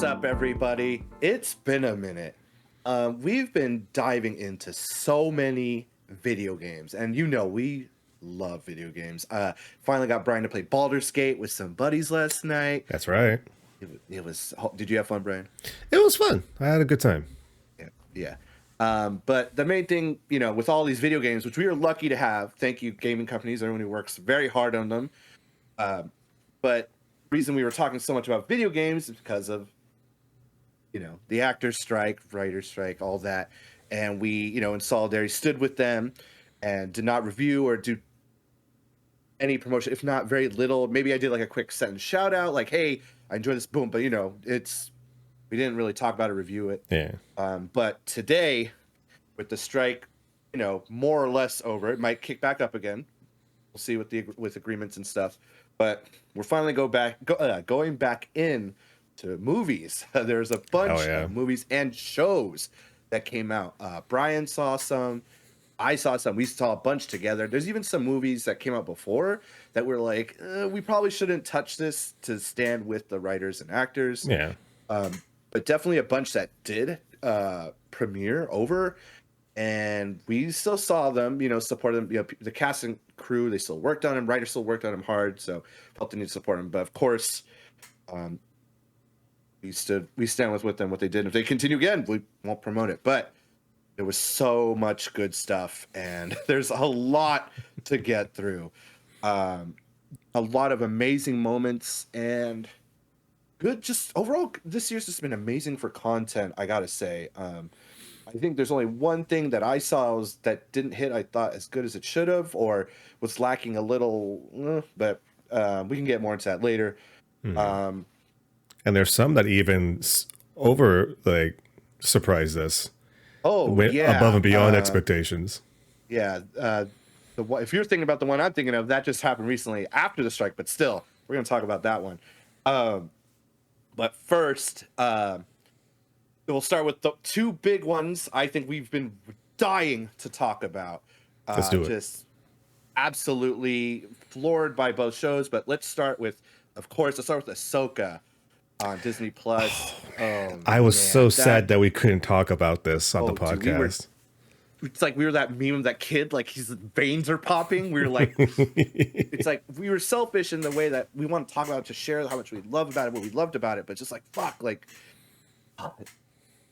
What's up, everybody? It's been a minute. We've been diving into so many video games, and we love video games. Finally got Brian to play Baldur's Gate with some buddies last night. That's right. It was. Did you have fun, Brian? It was fun. I had a good time. Yeah. But the main thing, with all these video games, which we are lucky to have, thank you, gaming companies, everyone who works very hard on them. But reason we were talking so much about video games is because of the actors strike, writers strike, all that, and we in solidarity stood with them and did not review or do any promotion, if not very little. Maybe I did like a quick sentence shout out like, hey, I enjoyed this, boom, but we didn't really talk about it, review it. Yeah. But today, with the strike more or less over, it might kick back up again. We'll see with agreements and stuff. But we're finally going back in to movies. There's a bunch of movies and shows that came out. Brian saw some. I saw some. We saw a bunch together. There's even some movies that came out before that were like, we probably shouldn't touch this to stand with the writers and actors. Yeah. But definitely a bunch that did premiere over. And we still saw them, support them. The cast and crew, they still worked on them. Writers still worked on them hard, so felt the need to support them. But of course, we stand with them what they did. And if they continue again, we won't promote it. But there was so much good stuff, and there's a lot to get through. A lot of amazing moments and good. Just overall, this year's just been amazing for content. I gotta say. I think there's only one thing that I saw that didn't hit, I thought, as good as it should have, or was lacking a little, but we can get more into that later. And there's some that even surprised us. Went above and beyond expectations. Yeah. If you're thinking about the one I'm thinking of, that just happened recently after the strike, but still, we're going to talk about that one. But first, we'll start with the two big ones I think we've been dying to talk about. Let's do it. Just absolutely floored by both shows. But let's start with Ahsoka on Disney Plus. I was so sad that we couldn't talk about this on the podcast. It's like we were that meme of that kid, like his veins are popping. We were like, it's like we were selfish in the way that we want to talk about it, to share how much we love about it, what we loved about it, but just like, fuck, like...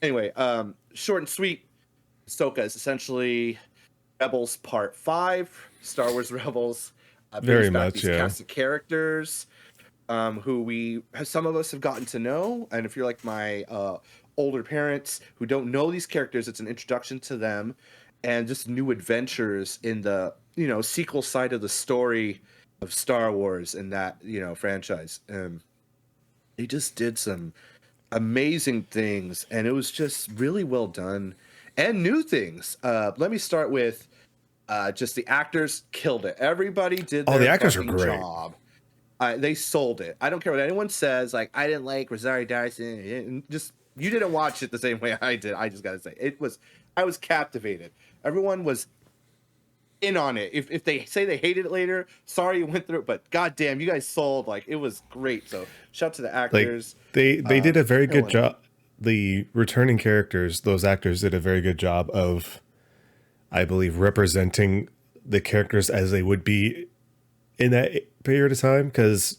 Anyway, short and sweet, Ahsoka is essentially Rebels Part 5, Star Wars Rebels. Very much, these cast of characters who some of us have gotten to know. And if you're like my older parents who don't know these characters, it's an introduction to them and just new adventures in the, sequel side of the story of Star Wars and that, franchise. They just did some amazing things, and it was just really well done, and new things. Let me start with just the actors killed it. Everybody did their the actors are great job. They sold it. I don't care what anyone says. Like, I didn't like Rosario Dawson. You didn't watch it the same way I did. I just gotta say, I was captivated. Everyone was in on it. If they say they hated it later, sorry you went through it, but goddamn, you guys sold. Like, it was great. So shout out to the actors. They did a very good job. The returning characters, those actors did a very good job of, I believe, representing the characters as they would be in that period of time, because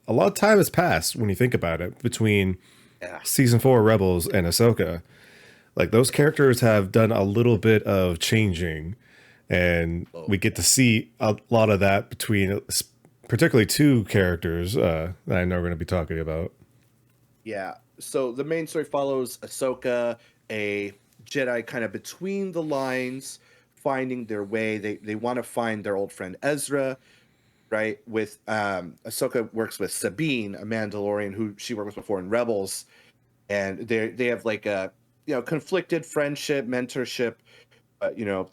a lot of time has passed when you think about it between season 4 Rebels and Ahsoka. Like, those characters have done a little bit of changing, and we get to see a lot of that between particularly two characters that I know we're going to be talking about. Yeah. So the main story follows Ahsoka, a Jedi kind of between the lines, finding their way. They want to find their old friend Ezra, right? With Ahsoka works with Sabine, a Mandalorian who she worked with before in Rebels, and they have like a conflicted friendship, mentorship.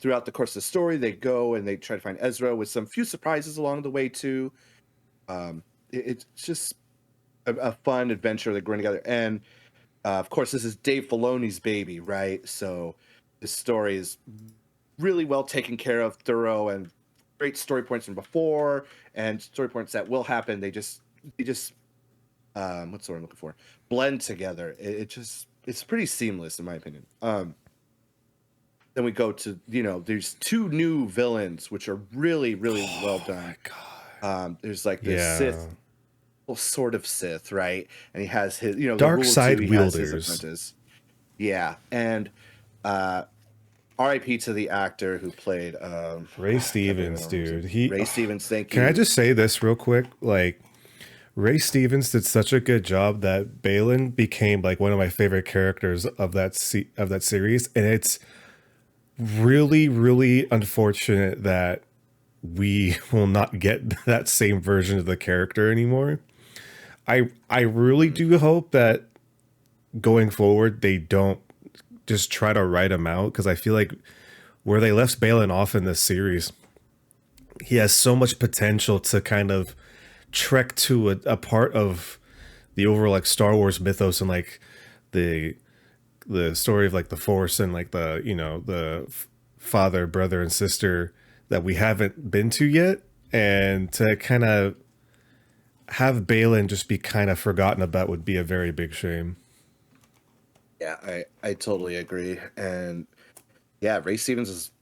Throughout the course of the story, they go and they try to find Ezra with some few surprises along the way too. It's just a fun adventure they're going together, and of course, this is Dave Filoni's baby, right? So this story is really well taken care of, thorough, and great story points from before, and story points that will happen. They just what's the word I'm looking for? Blend together. It just it's pretty seamless in my opinion. Then we go to there's two new villains which are really really well Oh my done. god. There's like this Yeah. Sith, well, sort of Sith, right? And he has his the Dark rule too. side He has his wielders. apprentice. Yeah, and uh, R.I.P. to the actor who played Ray I can't believe I Stevens, don't remember his dude. name. He Ray Stevens. Thank Can I you. just say this real quick? Like Ray Stevens did such a good job that Balin became like one of my favorite characters of of that series, and it's really really unfortunate that we will not get that same version of the character anymore. I really Mhm. do hope that going forward they don't just try to write him out, because I feel like where they left Balin off in this series, he has so much potential to kind of trek to a part of the overall like Star Wars mythos and like the story of like the Force and like the father, brother, and sister that we haven't been to yet, and to kind of have Balin just be kind of forgotten about would be a very big shame. Yeah, I totally agree. And yeah, Ray Stevens is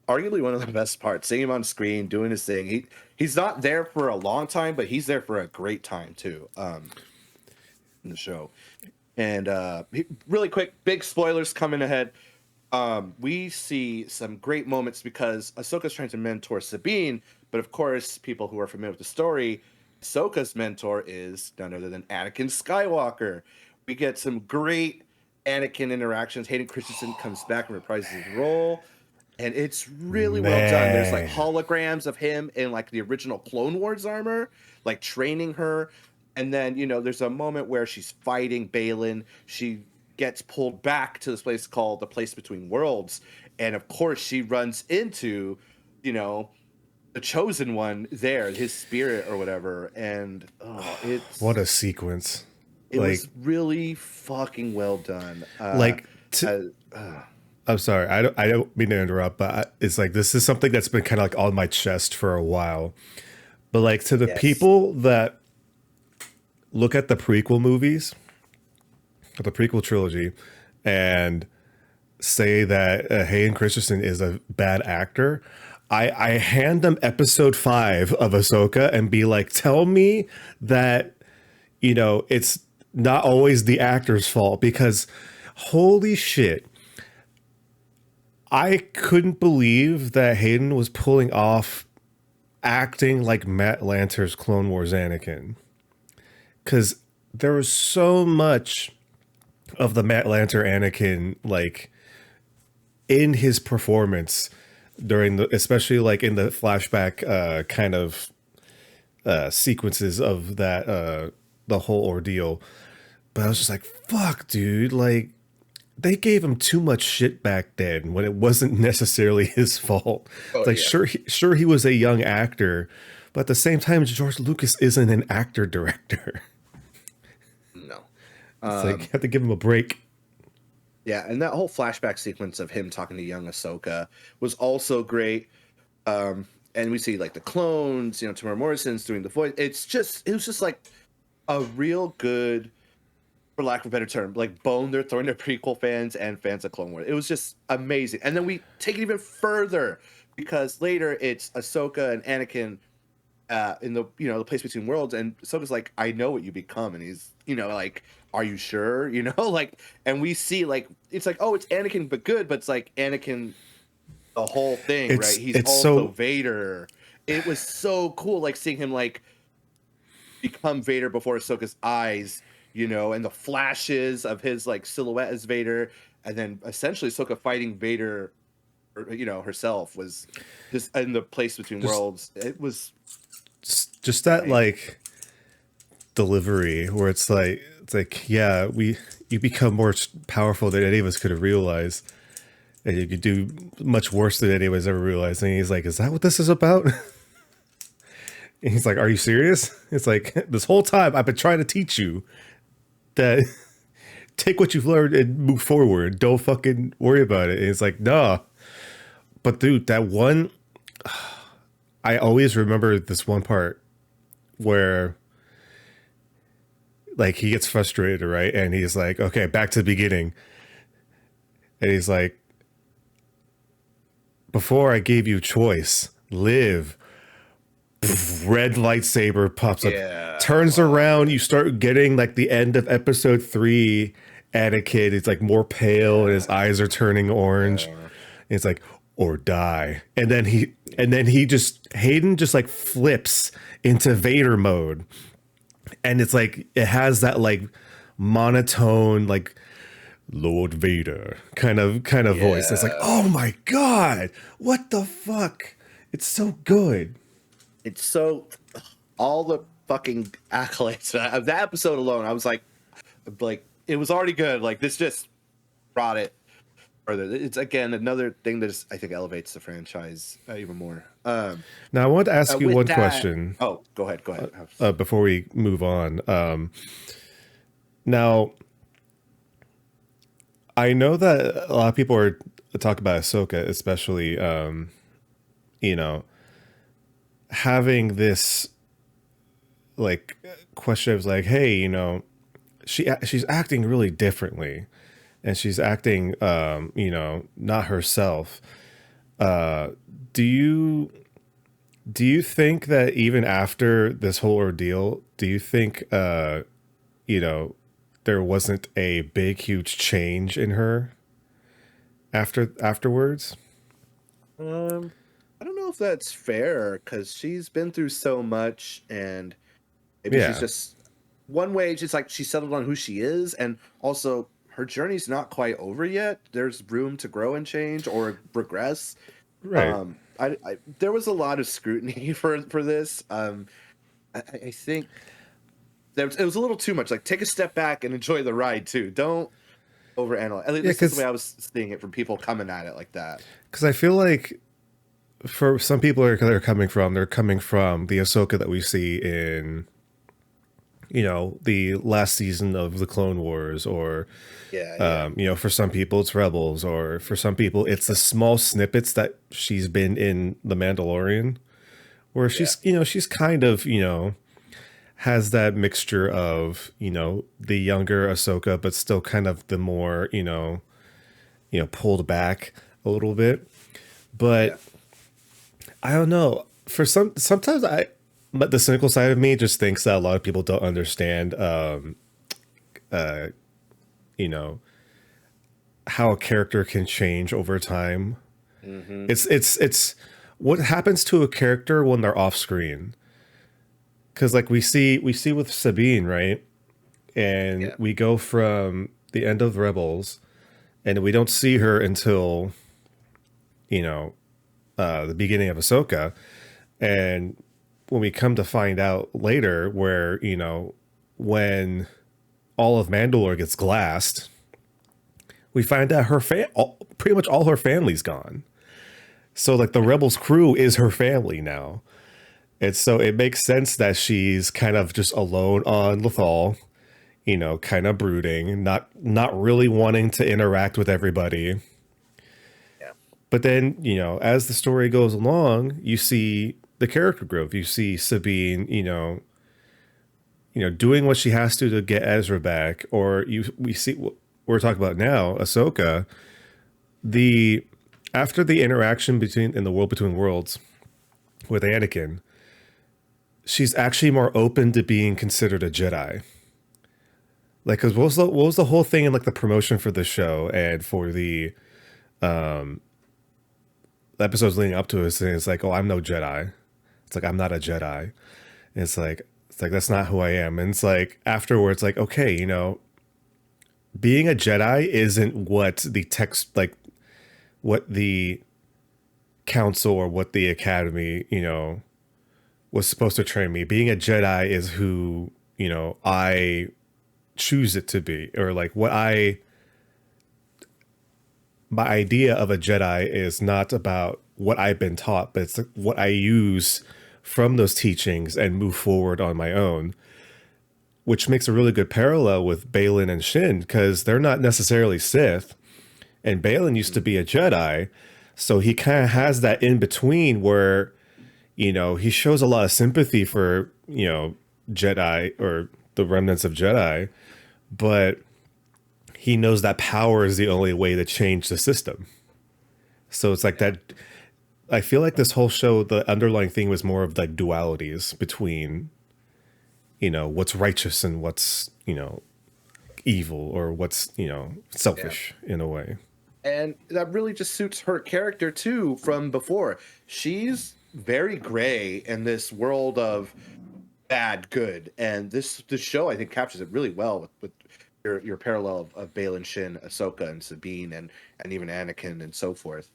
arguably one of the best parts. Seeing him on screen doing his thing. He's not there for a long time, but he's there for a great time too. In the show. And really quick, big spoilers coming ahead. We see some great moments because Ahsoka's trying to mentor Sabine, but of course, people who are familiar with the story, Ahsoka's mentor is none other than Anakin Skywalker. We get some great Anakin interactions. Hayden Christensen comes back and reprises his role, and it's really well done. There's like Man, holograms of him in like the original Clone Wars armor, like training her. And then, there's a moment where she's fighting Balin. She gets pulled back to this place called the Place Between Worlds. And of course, she runs into, you know, the chosen one there, his spirit or whatever. And oh, what a sequence! it Like was really fucking well done. like I'm sorry, I don't mean to interrupt, but it's like this is something that's been kind of like on my chest for a while. But like to the yes. people that look at the prequel movies, the prequel trilogy, and say that Hayden Christensen is a bad actor, I hand them episode 5 of Ahsoka and be like, tell me that, it's not always the actor's fault, because holy shit, I couldn't believe that Hayden was pulling off acting like Matt Lanter's Clone Wars Anakin. Because there was so much of the Matt Lanter Anakin, like, in his performance during especially like in the flashback kind of sequences of that the whole ordeal. But I was just like, fuck, dude, like they gave him too much shit back then when it wasn't necessarily his fault. Oh It's like yeah. sure he was a young actor, but at the same time George Lucas isn't an actor director. No. It's like you Um, have to give him a break. yeah, and that whole flashback sequence of him talking to young Ahsoka was also great. And we see like the clones, Tamara Morrison's doing the voice. It was just like a real good, for lack of a better term, like bone they're throwing to prequel fans and fans of Clone Wars. It was just amazing. And then we take it even further because later it's Ahsoka and Anakin in the Place Between Worlds, and Ahsoka's like, I know what you become, and he's like, are you sure? Like, and we see like it's like, oh, it's Anakin but good, but it's like Anakin the whole thing, right? He's It's also so Vader. It was so cool, like seeing him like become Vader before Ahsoka's eyes, and the flashes of his like silhouette as Vader, and then essentially Ahsoka fighting Vader, herself was just in the Place Between just Worlds. It was just that like, like delivery where it's like yeah, you become more powerful than any of us could have realized, and you could do much worse than any of us ever realized. And he's like, is that what this is about? And he's like, are you serious? It's like, this whole time I've been trying to teach you that take what you've learned and move forward, don't fucking worry about it. And it's like, nah. But dude, that one, I always remember this one part where like he gets frustrated, right? And he's like, okay, back to the beginning. And he's like, before I gave you choice, live. Red lightsaber pops up, Yeah. turns around. You start getting like the end of episode 3. Anakin is like more pale and his eyes are turning orange. Yeah. And it's like, or die. And then he just Hayden just like flips into Vader mode. And it's like it has that like monotone, like Lord Vader kind of voice. It's like, oh my God, what the fuck? It's so good. It's so all the fucking accolades of that episode alone. I was like it was already good. Like this just brought it further. It's again another thing that just, I think elevates the franchise even more. Now I want to ask you With one that- question Oh, go ahead. Go ahead. before we move on. Now, I know that a lot of people are talk about Ahsoka, especially, you know, having this like question of like, hey, you know, she's acting really differently, and she's acting, you know, not herself. Do you think that even after this whole ordeal, do you think, you know, there wasn't a big, huge change in her afterwards? I don't know if that's fair because she's been through so much, and maybe Yeah. she's just one way. Just like she settled on who she is, and also her journey's not quite over yet. There's room to grow and change or progress. Right. There was a lot of scrutiny for this. I think it was a little too much. Like, take a step back and enjoy the ride too. Don't overanalyze. At least this is the way I was seeing it from people coming at it like that. Because I feel like for some people they're coming from the Ahsoka that we see in, you know, the last season of the Clone Wars, or Yeah. you know, for some people it's Rebels, or for some people it's the small snippets that she's been in The Mandalorian, where she's, you know, she's kind of, you know, has that mixture of, you know, the younger Ahsoka, but still kind of the more, you know, pulled back a little bit. But I don't know. Sometimes but the cynical side of me just thinks that a lot of people don't understand, you know, how a character can change over time. Mm-hmm. It's what happens to a character when they're off screen. Because like we see with Sabine, right? And we go from the end of Rebels, and we don't see her until, you know, the beginning of Ahsoka. And when we come to find out later, where, you know, when all of Mandalore gets glassed, we find out pretty much all her family's gone. So like the Rebels crew is her family now. And so it makes sense that she's kind of just alone on Lothal, you know, kind of brooding, not really wanting to interact with everybody. Yeah. But then, you know, as the story goes along, you see the character growth. You see Sabine, you know, doing what she has to get Ezra back, or we see what we're talking about now, Ahsoka. After the interaction in the World Between Worlds with Anakin, she's actually more open to being considered a Jedi. Like, cause what was the whole thing in like the promotion for the show and for the episodes leading up to it? And it's like, oh, I'm no Jedi. It's like, I'm not a Jedi. And it's like that's not who I am. And it's like afterwards, like, okay, you know, being a Jedi isn't what the text, like what the council or what the academy, you know, was supposed to train me. Being a Jedi is who, you know, I choose it to be, or like my idea of a Jedi is not about what I've been taught, but it's what I use from those teachings and move forward on my own, which makes a really good parallel with Balin and Shin, because they're not necessarily Sith, and Balin used to be a Jedi, so he kind of has that in between where, you know, he shows a lot of sympathy for, you know, Jedi or the remnants of Jedi, but he knows that power is the only way to change the system. So it's like that. I feel like this whole show, the underlying thing was more of like dualities between, what's righteous and what's, evil, or what's, selfish in a way. And that really just suits her character too from before. She's very gray in this world of bad, good. And this show, I think, captures it really well with your parallel of Baylan Shin, Ahsoka, and Sabine, and even Anakin and so forth.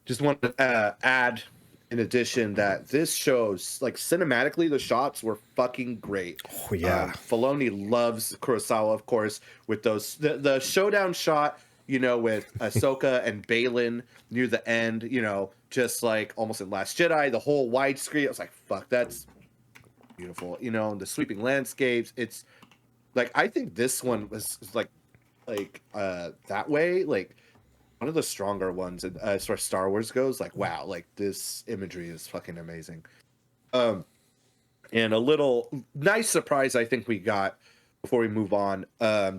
Just want to add, in addition, that this shows, like, cinematically, the shots were fucking great. Oh, yeah. Filoni loves Kurosawa, of course, with those the showdown shot, with Ahsoka and Baylan near the end, just like almost in Last Jedi, the whole widescreen. I was like, fuck, that's beautiful. The sweeping landscapes. It's like, I think this one was like that way, like one of the stronger ones as far as Star Wars goes. Like, wow, like this imagery is fucking amazing. And a little nice surprise I think we got before we move on. I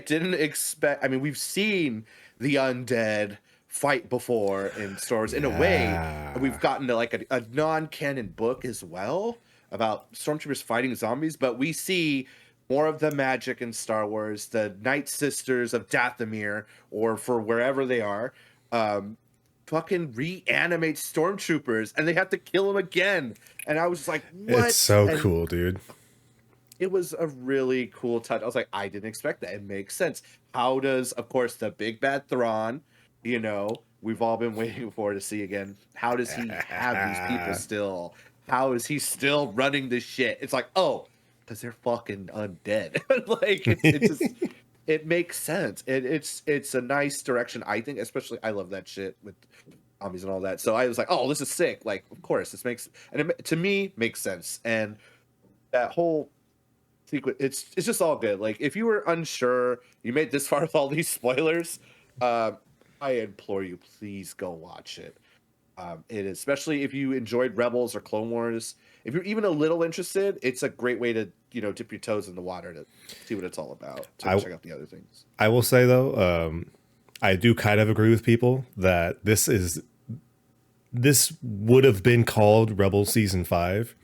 didn't expect. I mean, we've seen the undead fight before in Star Wars. In a way, we've gotten to like a non-canon book as well about stormtroopers fighting zombies, but we see more of the magic in Star Wars, the Night Sisters of Dathomir, or for wherever they are, fucking reanimate stormtroopers, and they have to kill them again. And I was just like, what? It's so cool, dude. It was a really cool touch. I was like, I didn't expect that. It makes sense. How does, of course, the big bad Thrawn, we've all been waiting for to see again. How does he have these people still? How is he still running this shit? It's like, oh, because they're fucking undead. Like, it's just, it makes sense. It's a nice direction, I think. Especially, I love that shit with zombies and all that. So I was like, oh, this is sick. Like, of course, this makes, and it, to me, makes sense. And that whole sequence, it's just all good. Like, if you were unsure, you made this far with all these spoilers, I implore you, please go watch it. It is, especially if you enjoyed Rebels or Clone Wars. If you're even a little interested, it's a great way to dip your toes in the water to see what it's all about. To check out the other things. I will say though, I do kind of agree with people that this would have been called Rebels Season 5.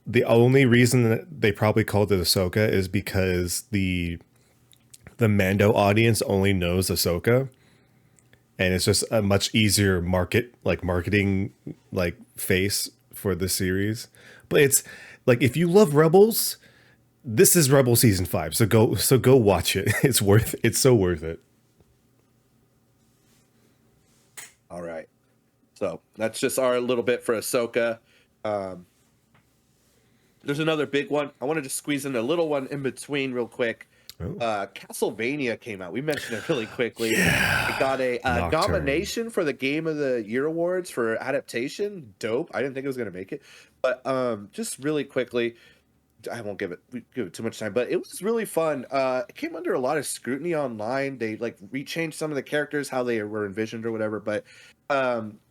The only reason that they probably called it Ahsoka is because the Mando audience only knows Ahsoka. And it's just a much easier marketing face for the series. But it's like, if you love Rebels, this is Rebel Season 5. So go watch it. It's so worth it. All right. So that's just our little bit for Ahsoka. There's another big one. I want to just squeeze in a little one in between real quick. Castlevania came out. We mentioned it really quickly. Yeah. It got a nomination for the Game of the Year awards for adaptation. Dope. I didn't think it was going to make it, but just really quickly, I won't give it too much time, but it was really fun. It came under a lot of scrutiny online. They rechanged some of the characters, how they were envisioned or whatever, but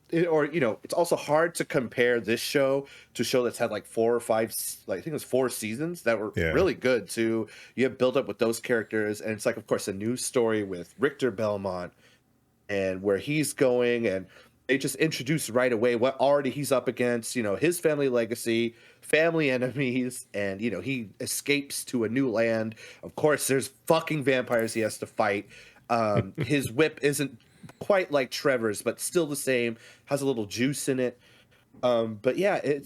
it's also hard to compare this show to a show that's had 4 or 5, I think it was 4 seasons that were really good too. You have built up with those characters, and it's of course, a new story with Richter Belmont and where he's going, and they just introduced right away what already he's up against, his family legacy, family enemies, and, he escapes to a new land. Of course, there's fucking vampires he has to fight. His whip isn't quite like Trevor's, but still the same, has a little juice in it. But yeah, I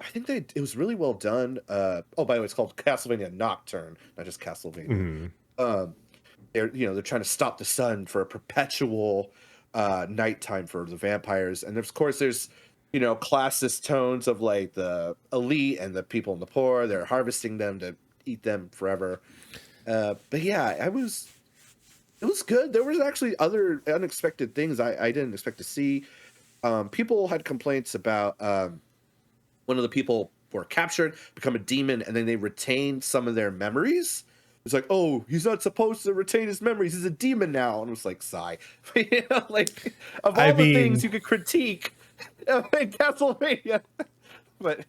think it was really well done. By the way, it's called Castlevania Nocturne, not just Castlevania. They're trying to stop the sun for a perpetual nighttime for the vampires, and of course there's classist tones of the elite and the people in the poor. They're harvesting them to eat them forever. But yeah, it was good. There was actually other unexpected things I didn't expect to see. People had complaints about one of the people were captured, become a demon, and then they retained some of their memories. It's like, oh, he's not supposed to retain his memories. He's a demon now. And I was like, sigh. Of all the things you could critique in Castlevania. But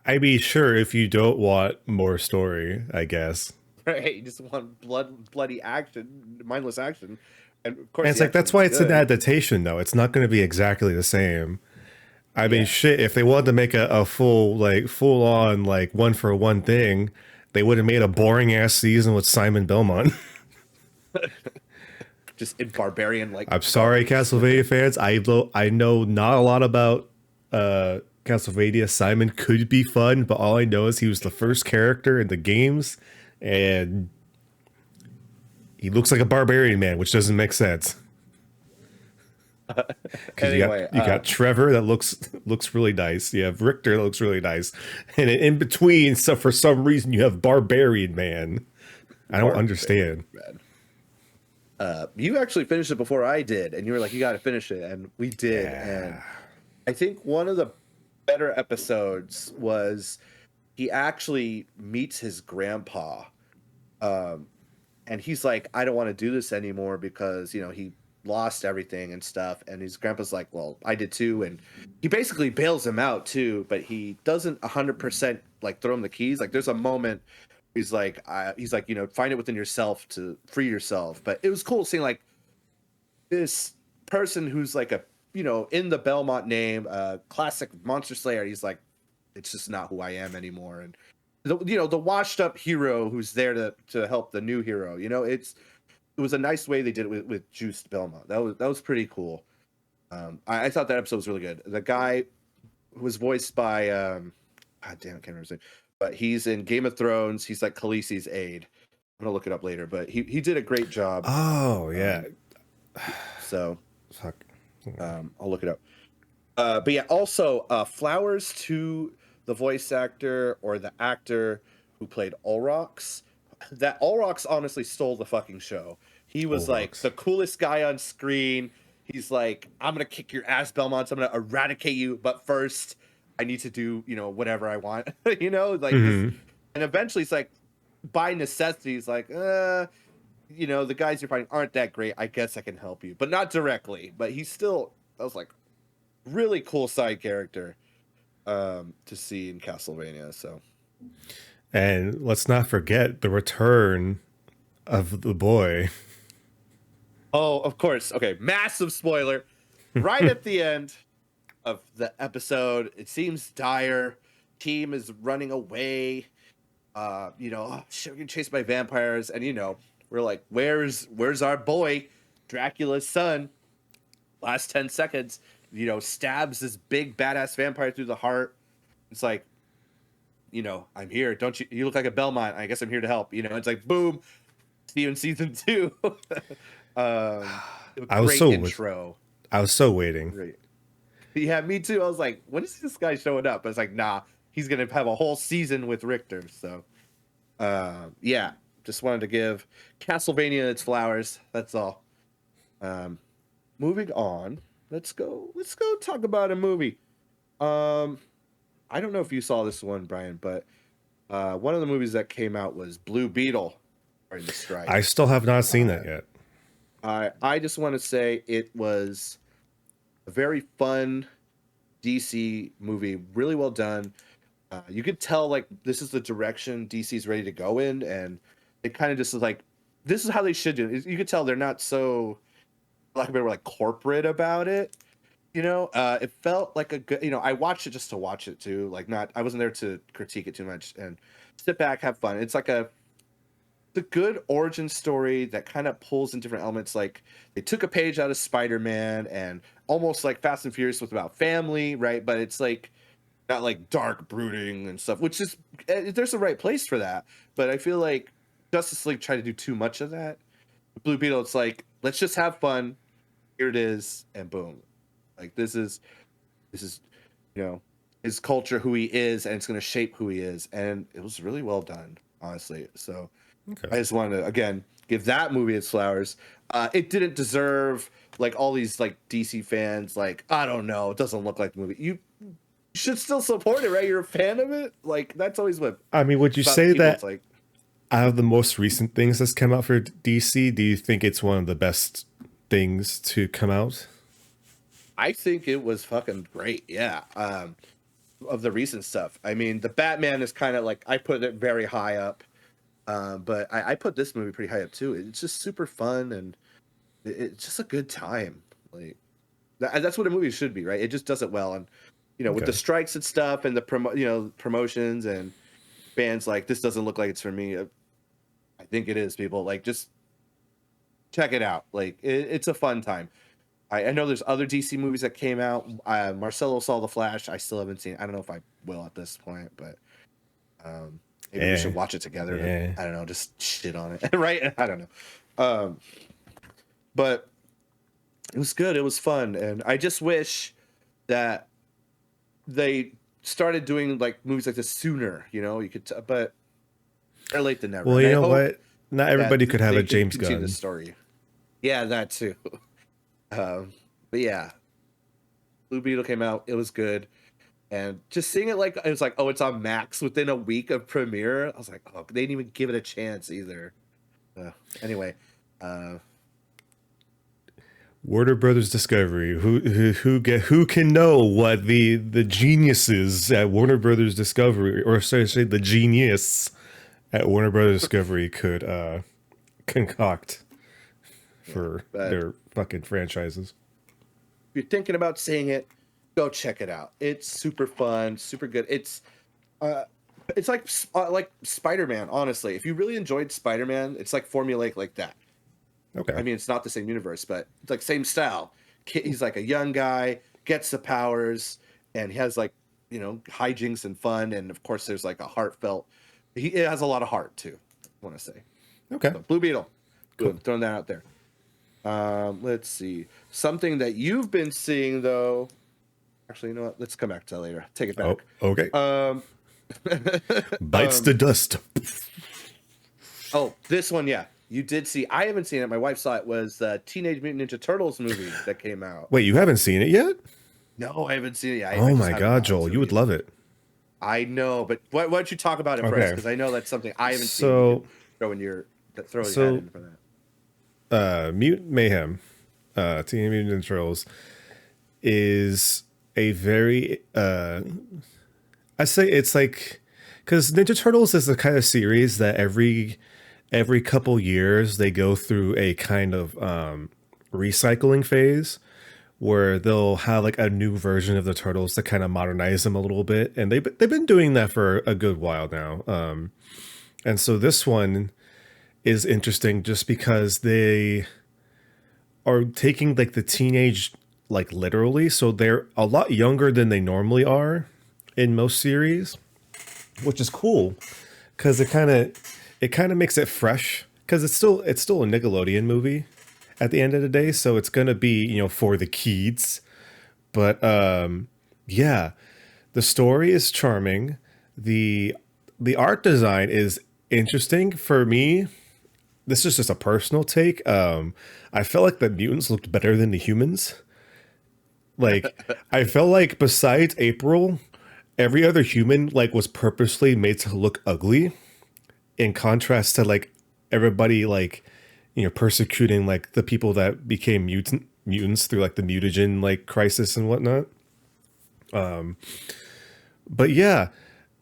I mean, sure, if you don't want more story, I guess. Right? You just want bloody action, mindless action, and of And course it's the like action that's why was it's an good. adaptation, though. It's not going to be exactly the same. I mean, Yeah, shit. If they wanted to make a full, like, full on, like, one for one thing, they would have made a boring ass season with Simon Belmont. just in barbarian like I'm sorry, garbage. Castlevania fans. I know not a lot about Castlevania. Simon could be fun, but all I know is he was the first character in the games, and he looks like a barbarian man, which doesn't make sense. Because Anyway, you got Trevor that looks really nice. You have Richter that looks really nice, and in between, so for some reason you have Barbarian Man. I don't barbarian understand. man. You actually finished it before I did, and you were like, "You got to finish it," and we did. And Yeah. I think one of the better episodes was he actually meets his grandpa, um, and he's like, "I don't want to do this anymore because he lost everything and stuff." And his grandpa's like, "Well, I did too," and he basically bails him out too, but he doesn't 100% like throw him the keys. Like, there's a moment he's like, find it within yourself to free yourself. But it was cool seeing like this person who's like a in the Belmont name, classic monster slayer. He's like, it's just not who I am anymore. And the washed up hero who's there to help the new hero. It was a nice way they did it with Juiced Belmont. That was pretty cool. I thought that episode was really good. The guy who was voiced by God damn, I can't remember his name, but he's in Game of Thrones. He's like Khaleesi's aide. I'm gonna look it up later, but he did a great job. Oh yeah. Um, so Fuck. I'll look it up. But yeah, also flowers to the voice actor or the actor who played Ulrox. That Ulrox honestly stole the fucking show. He was like Olrox. the coolest guy on screen. He's like, I'm gonna kick your ass, Belmont. I'm gonna eradicate you, but first, I need to do whatever I want. Like this, Mm-hmm. and eventually, it's like by necessity, he's like, the guys you're fighting aren't that great. I guess I can help you, but not directly. But he's still, I was like, really cool side character to see in Castlevania. So And let's not forget the return of the boy. oh, of course. Okay, massive spoiler. Right at the end of the episode, it seems dire. Team is running away. Oh, shit, we're getting chased by vampires, and we're like, where's our boy, Dracula's son? Last 10 seconds, stabs this big badass vampire through the heart. It's like, I'm here. Don't you look like a Belmont. I guess I'm here to help. It's like, boom, see you in season 2. um I was Great so intro. I was so waiting. Great. Yeah, me too. I was like, when is this guy showing up? I was like, nah, he's gonna have a whole season with Richter. So yeah, just wanted to give Castlevania its flowers. That's all. um Moving on, let's go talk about a movie. um I don't know if you saw this one, Brian, but one of the movies that came out was Blue Beetle during the I strike. still have not seen uh that yet. I just want to say it was a very fun DC movie, really well done. You could tell like this is the direction DC's ready to go in, and it kind of just is like this is how they should do it. You could tell they're not so, like a bit like corporate about it. It felt like a good. I watched it just to watch it too. Like not, I wasn't there to critique it too much and sit back, have fun. It's like the good origin story that kind of pulls in different elements. Like they took a page out of Spider-Man and almost like Fast and Furious with about family, right? But it's like not like dark brooding and stuff, which is there's a right place for that. But I feel like Justice League tried to do too much of that. Blue Beetle, it's like let's just have fun. Here it is, and boom, like this is his culture, who he is, and it's going to shape who he is, and it was really well done, honestly. So I Okay. just wanted to again give that movie its flowers. It didn't deserve like all these like DC fans like, I don't know, it doesn't look like the movie. You should still support it, right? You're a fan of it. Like that's always what I mean, would you about say people. It's that like out of the most recent things that's come out for DC, do you think it's one of the best things to come out? I think it was fucking great. Yeah. of the recent stuff. I mean, the Batman is kind of like I put it very high up, but I put this movie pretty high up too. It's just super fun and it's just a good time. Like that's what a movie should be, right? It just does it well, and with the Okay. strikes and stuff, and the promotions and fans like this doesn't look like it's for me. I think it is, people. Like, just check it out. Like, it's a fun time. I know there's other DC movies that came out. Marcelo saw The Flash. I still haven't seen it. I don't know if I will at this point, but maybe we should watch it together. Yeah. I don't know, just shit on it, right? I don't know. But it was good. It was fun, and I just wish that they started doing like movies like this sooner. You could, but better late than never. Well, And you I know hope what? Not everybody could have they a can James continue the Gunn. story. Yeah, that too. But yeah, Blue Beetle came out. It was good, and just seeing it like it was like, oh, it's on Max within a week of premiere. I was like, oh, they didn't even give it a chance either. Anyway, Warner Brothers Discovery. Who can know what the geniuses at Warner Brothers Discovery, or sorry, say the genius at Warner Brothers Discovery could concoct for but their fucking franchises. if you're thinking about seeing it, go check it out. It's super fun, super good. It's like Spider-Man. Honestly, if you really enjoyed Spider-Man, it's like formulaic like that. Okay. I mean, it's not the same universe, but it's like same style. He's like a young guy, gets the powers, and he has like hijinks and fun, and of course there's like a heartfelt. It has a lot of heart too. I want to say. Okay. So, Blue Beetle. Cool. Good. Throwing that out there. Let's see. Something that you've been seeing though. Actually, you know what? Let's come back to that later. Take it back. Oh, okay. Bites um, the dust. Oh, this one, yeah. You did see. I haven't seen it. My wife saw it. Was the Teenage Mutant Ninja Turtles movie that came out? Wait, you haven't seen it yet? No, I haven't seen it yet. I Oh just my haven't God, gotten Joel, to you it would yet. love it. I know, but why don't you talk about it first? Okay. Because I know that's something I haven't seen. So, You can throw your head in for that. Mutant Mayhem, Teenage Mutant Ninja Turtles, is a very I say it's like, because Ninja Turtles is the kind of series that every couple years they go through a kind of recycling phase where they'll have like a new version of the Turtles to kind of modernize them a little bit, and they've been doing that for a good while now. And so this one is interesting just because they are taking like the teenage like literally, so they're a lot younger than they normally are in most series, which is cool because it kind of makes it fresh because it's still a Nickelodeon movie at the end of the day, so it's gonna be for the kids. But yeah, the story is charming. The art design is interesting for me. This is just a personal take. I felt like the mutants looked better than the humans. Like, I felt like besides April, every other human like was purposely made to look ugly, in contrast to like everybody like persecuting like the people that became mutants through like the mutagen like crisis and whatnot. But yeah,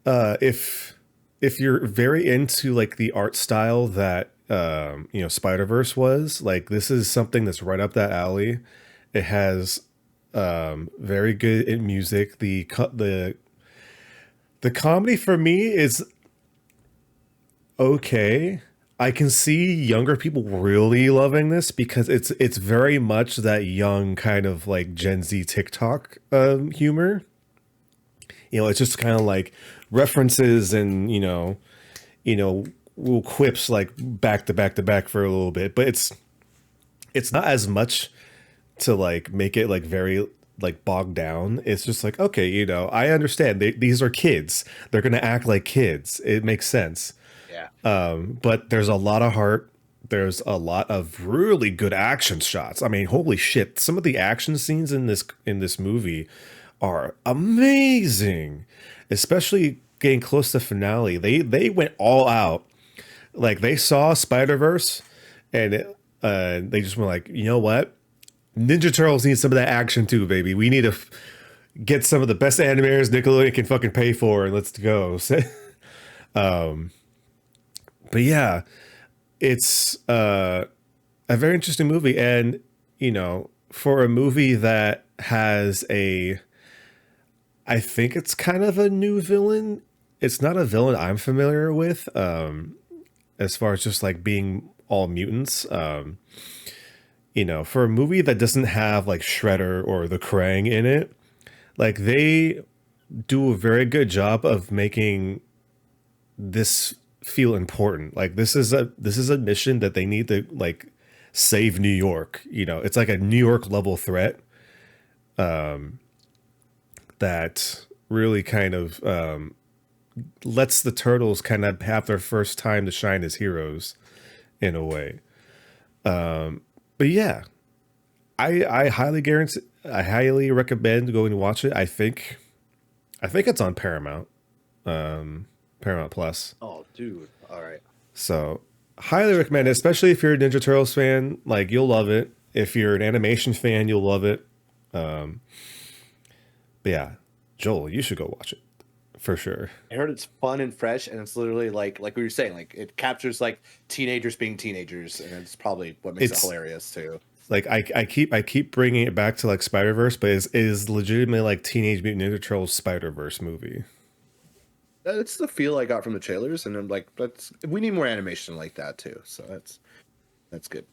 if you're very into like the art style that Spider-Verse was, like this is something that's right up that alley. It has very good in music. The comedy for me is okay. I can see younger people really loving this because it's very much that young kind of like Gen Z TikTok humor. It's just kind of like references and little quips like back to back to back for a little bit, but it's not as much to like make it like very like bogged down. It's just like, okay, I understand these are kids. They're gonna act like kids. It makes sense. Yeah. But there's a lot of heart. There's a lot of really good action shots. I mean, holy shit! Some of the action scenes in this movie are amazing, especially getting close to finale. They went all out. Like they saw Spider-Verse, and they just went like, you know what? Ninja Turtles need some of that action too, baby. We need get some of the best animators Nickelodeon can fucking pay for, and let's go. But yeah, it's a very interesting movie, and for a movie that has I think it's kind of a new villain. It's not a villain I'm familiar with, as far as just like being all mutants. For a movie that doesn't have like Shredder or the Krang in it, like they do a very good job of making this feel important. Like this is a mission that they need to like save New York. It's like a New York level threat that really kind of lets the turtles kind of have their first time to shine as heroes in a way. But yeah, I highly recommend going to watch it. I think it's on Paramount, Paramount Plus. Oh, dude. All right. So highly recommend it, especially if you're a Ninja Turtles fan. Like, you'll love it. If you're an animation fan, you'll love it. But yeah, Joel, you should go watch it for sure. I heard it's fun and fresh, and it's literally like we were saying, like it captures like teenagers being teenagers, and it's probably what makes it hilarious too. Like I keep bringing it back to like Spider-Verse, but it is legitimately like Teenage Mutant Ninja Turtles Spider-Verse movie. That's the feel I got from the trailers, and I'm like, we need more animation like that too. So that's good.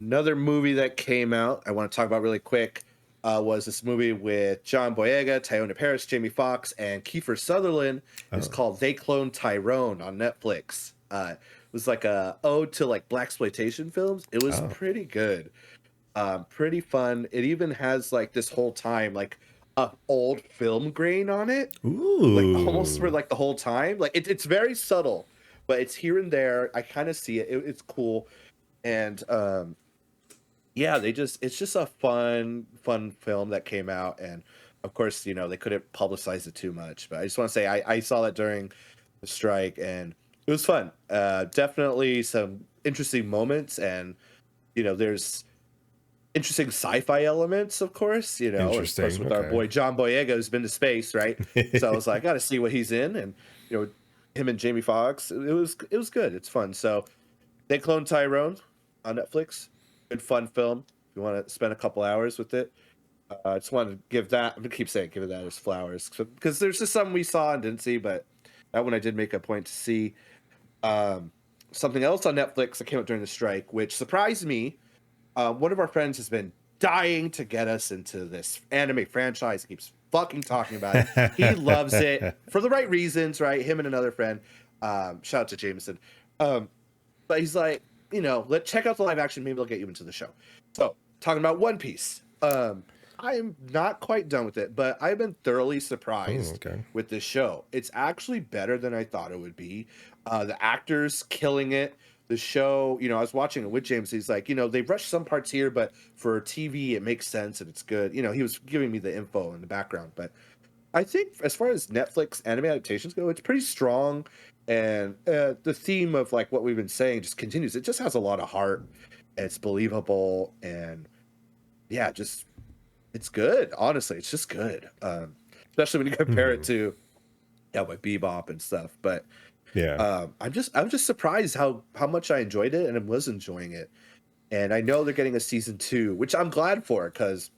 Another movie that came out I want to talk about really quick was this movie with John Boyega, Tyrone Paris, Jamie Foxx, and Kiefer Sutherland. It's called They Cloned Tyrone on Netflix. It was like a ode to like blaxploitation films. It was pretty good, pretty fun. It even has like this whole time like a old film grain on it. Ooh. Like almost for like the whole time. Like it's very subtle, but it's here and there. I kind of see it. It's cool. And yeah, it's just a fun film that came out, and of course, they couldn't publicize it too much. But I just want to say I saw that during the strike, and it was fun. Definitely some interesting moments, and there's interesting sci-fi elements, of course. Of course, with our boy John Boyega, who's been to space, right? So I was like, I got to see what he's in, and him and Jamie Foxx. It was good. It's fun. So They Cloned Tyrone on Netflix. Good fun film. If you want to spend a couple hours with it, I just wanted to give that. I'm gonna keep saying give it that as flowers because there's just some we saw and didn't see, but that one I did make a point to see. Something else on Netflix that came out during the strike, which surprised me. One of our friends has been dying to get us into this anime franchise. He keeps fucking talking about it. He loves it for the right reasons, right? Him and another friend. Shout out to Jameson. But he's like, let's check out the live action. Maybe they'll get you into the show. So, talking about One Piece. I'm not quite done with it, but I've been thoroughly surprised with this show. It's actually better than I thought it would be. The actors killing it. The show, I was watching it with James. He's like, they rushed some parts here, but for TV, it makes sense and it's good. He was giving me the info in the background. But I think as far as Netflix anime adaptations go, it's pretty strong. And the theme of like what we've been saying just continues. It just has a lot of heart. And it's believable, and yeah, it's good. Honestly, it's just good. Especially when you compare it to like Bebop and stuff. But yeah, I'm just surprised how much I enjoyed it, and I was enjoying it. And I know they're getting a season 2, which I'm glad for because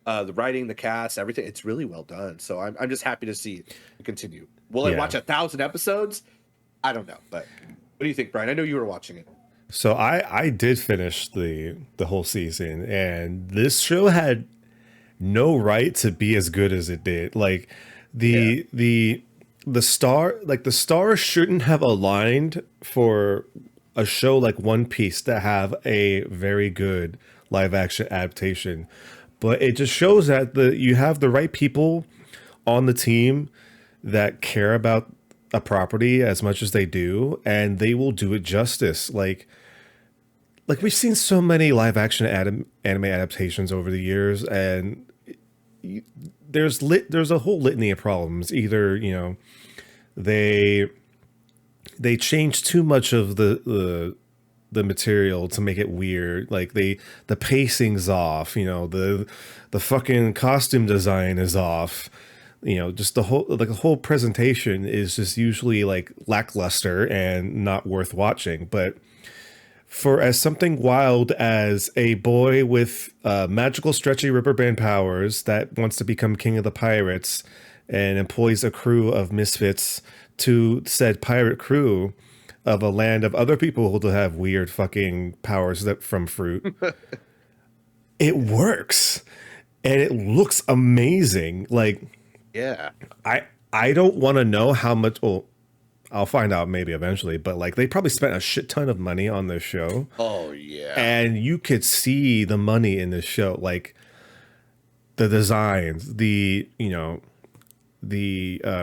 the writing, the cast, everything, it's really well done. So I'm just happy to see it continue. Will I watch 1,000 episodes? I don't know, but what do you think, Brian? I know you were watching it. So I did finish the whole season, and this show had no right to be as good as it did. Like the stars shouldn't have aligned for a show like One Piece to have a very good live action adaptation. But it just shows that you have the right people on the team that care about a property as much as they do, and they will do it justice. Like we've seen so many live action anime adaptations over the years, and there's a whole litany of problems. Either they change too much of the the material to make it weird. Like the pacing's off, the fucking costume design is off. Just the whole presentation is just usually like lackluster and not worth watching. But for as something wild as a boy with magical stretchy rubber band powers that wants to become king of the pirates and employs a crew of misfits to said pirate crew of a land of other people who have weird fucking powers that from fruit, it works and it looks amazing. Like, yeah, I don't want to know how much. Well, I'll find out maybe eventually, but like they probably spent a shit ton of money on this show. Oh yeah, and you could see the money in this show, like the designs, the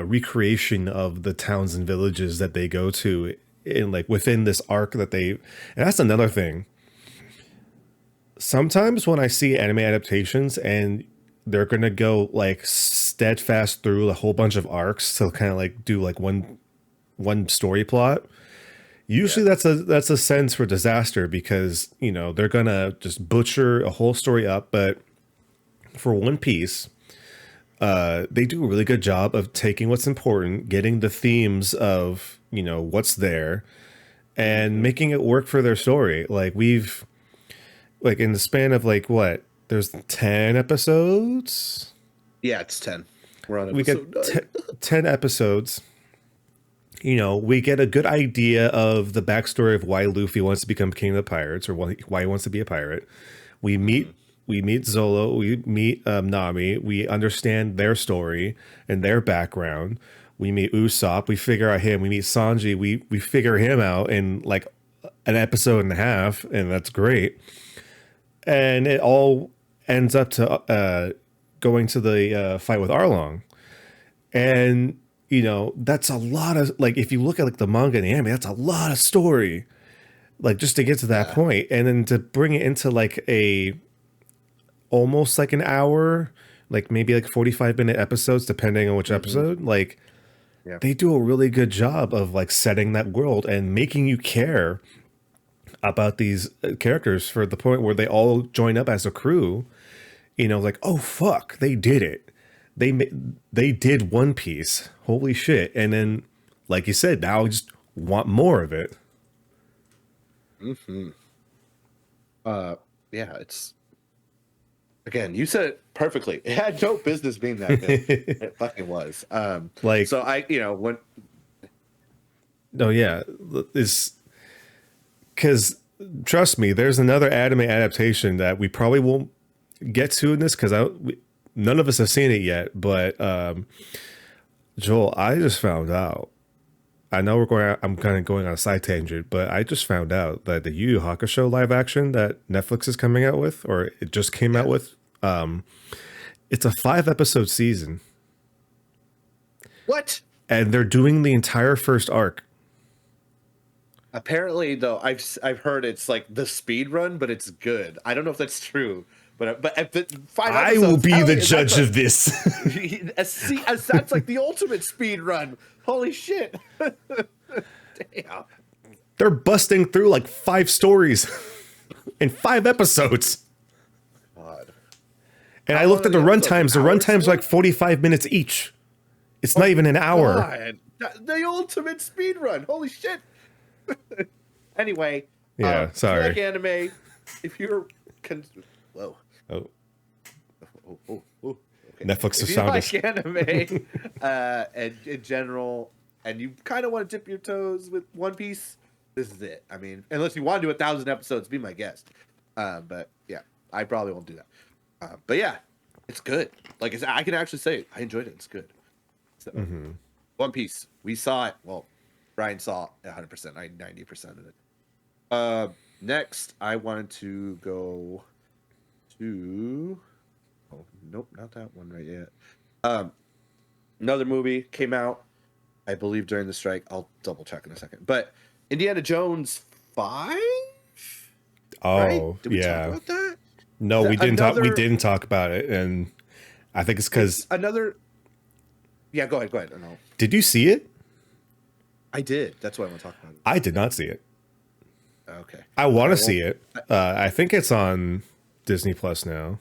recreation of the towns and villages that they go to in like within this arc that they. And that's another thing. Sometimes when I see anime adaptations and they're gonna go like steadfast through a whole bunch of arcs to kind of like do like one story plot, usually that's a sense for disaster, because they're gonna just butcher a whole story up. But for One Piece, they do a really good job of taking what's important, getting the themes of what's there, and making it work for their story. Like we've like in the span of like what, there's 10 episodes. Yeah, it's 10. We're on we get episode 10 episodes. We get a good idea of the backstory of why Luffy wants to become king of the pirates, or why he wants to be a pirate. We meet Zolo, we meet Nami, we understand their story and their background. We meet Usopp, we figure out him. We meet Sanji, we figure him out in like an episode and a half, and that's great. And it all ends up to going to the fight with Arlong. And that's a lot of, like, if you look at like the manga and the anime, that's a lot of story, like just to get to that point. And then to bring it into like almost like an hour, like maybe like 45-minute episodes, depending on which episode, like they do a really good job of like setting that world and making you care about these characters, for the point where they all join up as a crew, like, oh fuck, they did it. They did One Piece. Holy shit. And then, like you said, now I just want more of it. Yeah, it's, again, you said it perfectly. It had no business being that good. It fucking was. Like, so when. No, yeah, it's because trust me, there's another anime adaptation that we probably won't get to in this, because none of us have seen it yet. But Joel, I just found out. I know I'm kind of going on a side tangent, but I just found out that the Yu Yu Hakusho live action that Netflix is coming out with, or it just came out with, it's a 5-episode season. What? And they're doing the entire first arc. Apparently, though, I've heard it's like the speed run, but it's good. I don't know if that's true, but at the 5 episodes, I will be the judge of this. That's like the ultimate speed run. Holy shit! Damn. They're busting through like 5 stories in 5 episodes. God. And I looked at the runtimes. The runtimes are like 45 minutes each. It's not even an hour. God. The ultimate speed run. Holy shit. Anyway. Yeah, sorry. Like anime, if you're... Whoa. Oh. Okay. Netflix if has you found like us. anime, and in general, and you kind of want to dip your toes with One Piece, this is it. I mean, unless you want to do 1,000 episodes, be my guest. But yeah, I probably won't do that. But yeah, it's good. Like I can actually say I enjoyed it. It's good. So, One Piece, we saw it. Well, Brian saw 100%, 90% of it. Next, I wanted to go to... Oh, nope, not that one right yet. Another movie came out, I believe, during the strike. I'll double check in a second. But Indiana Jones 5? Oh, right? Did we talk about that? No, we didn't talk. We didn't talk about it, and I think it's because another. Yeah, go ahead. No. Did you see it? I did. That's what I want to talk about. I did not see it. Okay. I want I to see won't. it. I think it's on Disney Plus now.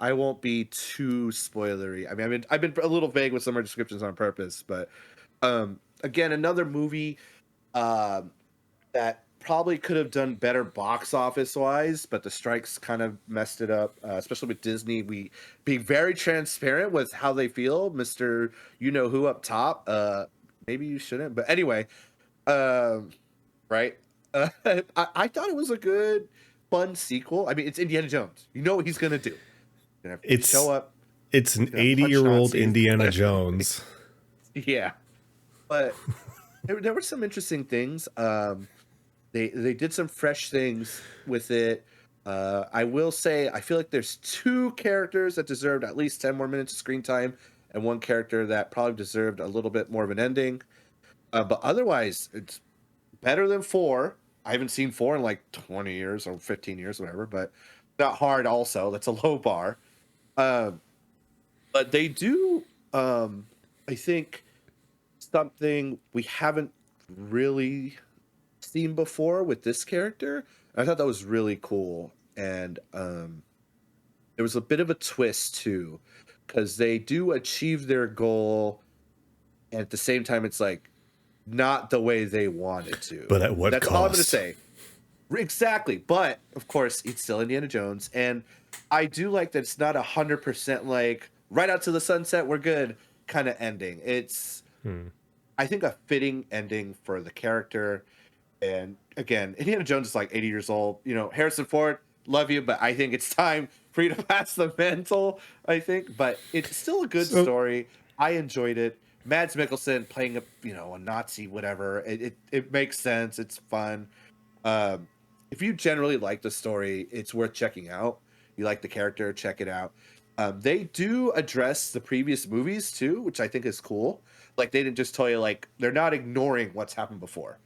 I won't be too spoilery. I mean, I've been a little vague with some of our descriptions on purpose, but again, another movie um, that probably could have done better box office wise, but the strikes kind of messed it up. Especially with Disney, we being very transparent with how they feel, Mister You Know Who up top. Maybe you shouldn't, but anyway, um, right? I thought it was a good, fun sequel. I mean, it's Indiana Jones. You know what he's gonna do. He's gonna show It's up. it's He's an gonna punch 80-year-old Nazis. Indiana Jones. Yeah, but there were some interesting things. They did some fresh things with it. I will say I feel like there's two characters that deserved at least 10 more minutes of screen time, and one character that probably deserved a little bit more of an ending. But otherwise, it's better than four. I haven't seen four in like 20 years or 15 years, whatever. But not hard. Also, that's a low bar. Um, but they do. I think something we haven't really seen before with this character. I thought that was really cool, and there was a bit of a twist too, because they do achieve their goal, and at the same time, it's like not the way they wanted to. But at what That's all I'm going to cost? say. Exactly, but of course, it's still Indiana Jones, and I do like that it's not 100% like right out to the sunset, we're good kind of ending. It's I think a fitting ending for the character. And again, Indiana Jones is like 80 years old. You know, Harrison Ford, love you, but I think it's time for you to pass the mantle, I think. But it's still a good So story. I enjoyed it. Mads Mikkelsen playing a Nazi, whatever. It makes sense. It's fun. Um, if you generally like the story, it's worth checking out. You like the character, check it out. They do address the previous movies too, which I think is cool. Like they didn't just tell you like they're not ignoring what's happened before.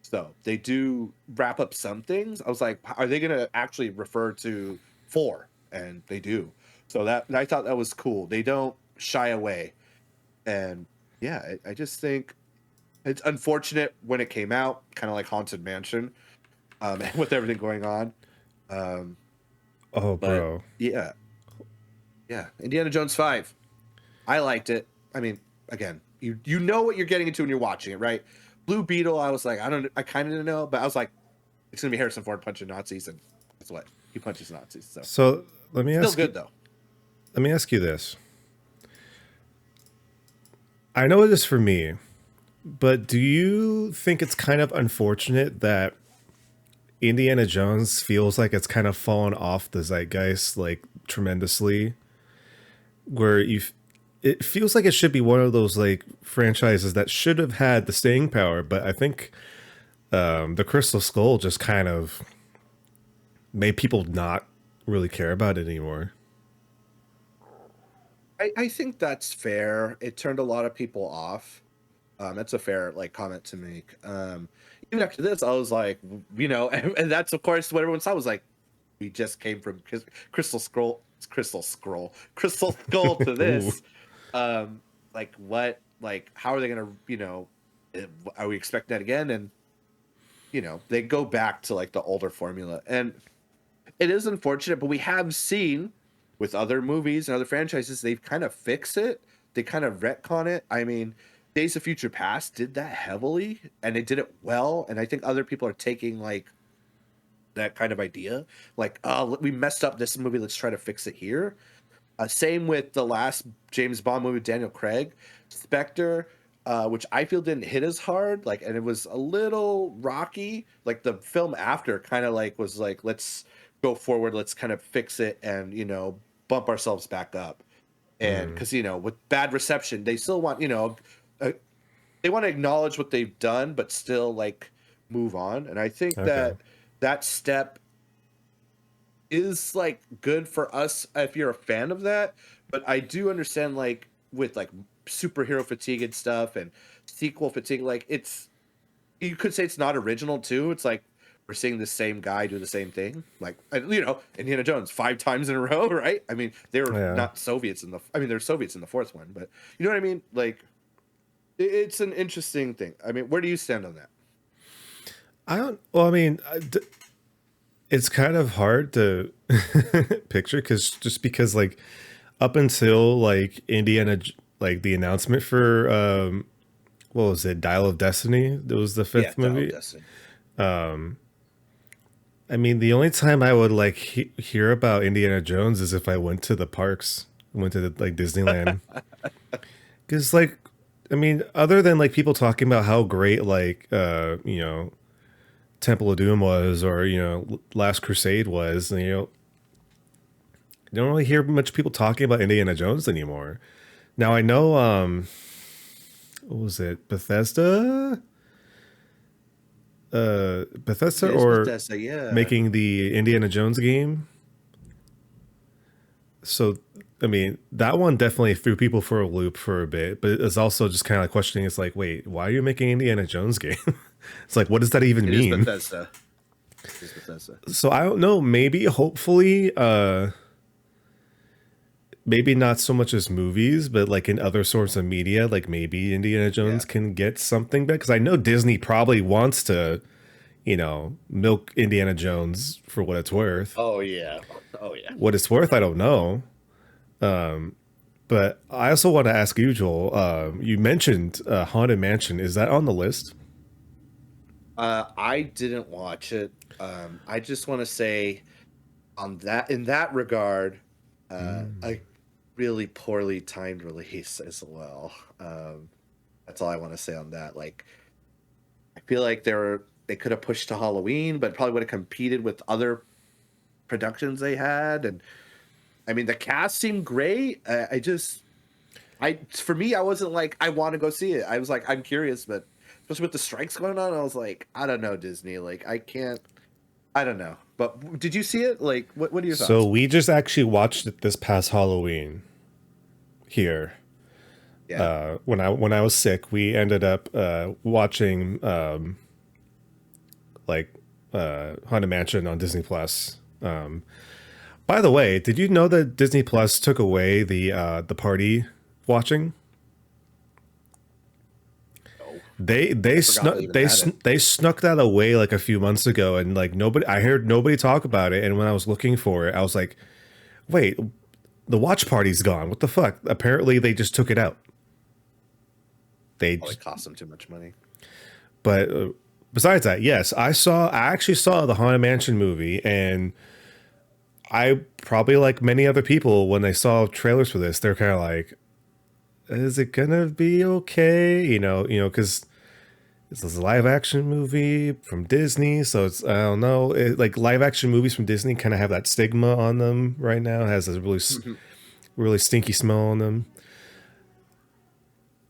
So they do wrap up some things. I was like, are they going to actually refer to four? And they do. So that I thought that was cool. They don't shy away. And yeah, I just think it's unfortunate when it came out, kind of like Haunted Mansion, with everything going on. Um, oh, but bro. yeah, yeah, Indiana Jones 5. I liked it. I mean, again, you know what you're getting into when you're watching it, right? Blue Beetle, I was like, I kind of didn't know, but I was like, it's gonna be Harrison Ford punching Nazis, and guess what? He punches Nazis. So So let me still ask you. good though. Let me ask you this. I know it is for me, but do you think it's kind of unfortunate that Indiana Jones feels like it's kind of fallen off the zeitgeist like tremendously? Where it feels like it should be one of those like franchises that should have had the staying power, but I think the Crystal Skull just kind of made people not really care about it anymore. I think that's fair. It turned a lot of people off. That's a fair like comment to make. Even after this, I was like, and that's of course what everyone saw was like, we just came from Crystal Skull to Ooh. this. Like what? Like how are they gonna? Are we expecting that again? And they go back to like the older formula, and it is unfortunate, but we have seen with other movies and other franchises, they've kind of fixed it. They kind of retcon it. I mean, Days of Future Past did that heavily, and they did it well. And I think other people are taking like that kind of idea, like, oh, we messed up this movie. Let's try to fix it here. Same with the last James Bond movie, Daniel Craig, Spectre, which I feel didn't hit as hard. Like, and it was a little rocky. Like the film after kind of like was like, let's go forward, let's kind of fix it, and bump ourselves back up. And Mm, because with bad reception, they still want uh, they want to acknowledge what they've done, but still like move on. And I think okay. that step is like good for us if you're a fan of that. But I do understand like with like superhero fatigue and stuff and sequel fatigue, like you could say it's not original too. It's like we're seeing the same guy do the same thing. Like Indiana Jones 5 times in a row, right? I mean, they were Yeah. not Soviets I mean, they're Soviets in the fourth one, but you know what I mean? Like it's an interesting thing. I mean, where do you stand on that? I don't. Well, I mean, it's kind of hard to picture because like up until like like the announcement for what was it, Dial of Destiny? That was the Yeah, fifth Dial of movie. Destiny. I mean, the only time I would like hear about Indiana Jones is if I went to the parks, went to like Disneyland, because like, I mean, other than like people talking about how great like Temple of Doom was, or Last Crusade was, you don't really hear much people talking about Indiana Jones anymore. Now I know, what was it, Bethesda, It is or Bethesda, yeah. making the Indiana Jones game. So, I mean, that one definitely threw people for a loop for a bit, but it's also just kind of like questioning. It's like, wait, why are you making Indiana Jones game? It's like, what does that even It is mean? Bethesda. It is Bethesda. So I don't know. Maybe, hopefully, maybe not so much as movies, but like in other sorts of media, like maybe Indiana Yeah. Jones can get something back. Because I know Disney probably wants to, milk Indiana Jones for what it's worth. Oh yeah. Oh yeah. What it's worth, I don't know. But I also want to ask you, Joel. You mentioned Haunted Mansion. Is that on the list? I didn't watch it. I just want to say on that in that regard, a really poorly timed release as well. That's all I want to say on that. Like, I feel like they could have pushed to Halloween, but probably would have competed with other productions they had. And I mean, the cast seemed great. For me, I wasn't like I want to go see it. I was like I'm curious, but especially with the strikes going on, I was like, I don't know, Disney. Like, I can't. I don't know. But did you see it? Like, what are your So thoughts? we just actually watched it this past Halloween here. Yeah. When I was sick, we ended up watching like Haunted Mansion on Disney Plus. By the way, did you know that Disney Plus took away the party watching? No, They I forgot snuck they even had it. they snuck that away like a few months ago, and like nobody, I heard nobody talk about it. And when I was looking for it, I was like, wait, the watch party's gone. What the fuck? Apparently, they just took it out. They Probably just, cost them too much money. but besides that, yes, I actually saw the Haunted Mansion movie, and I probably, like many other people, when they saw trailers for this, they're kind of like, is it gonna be okay? Because this is a live action movie from Disney, so it's, I don't know. Like live action movies from Disney kind of have that stigma on them right now. It has a really stinky smell on them.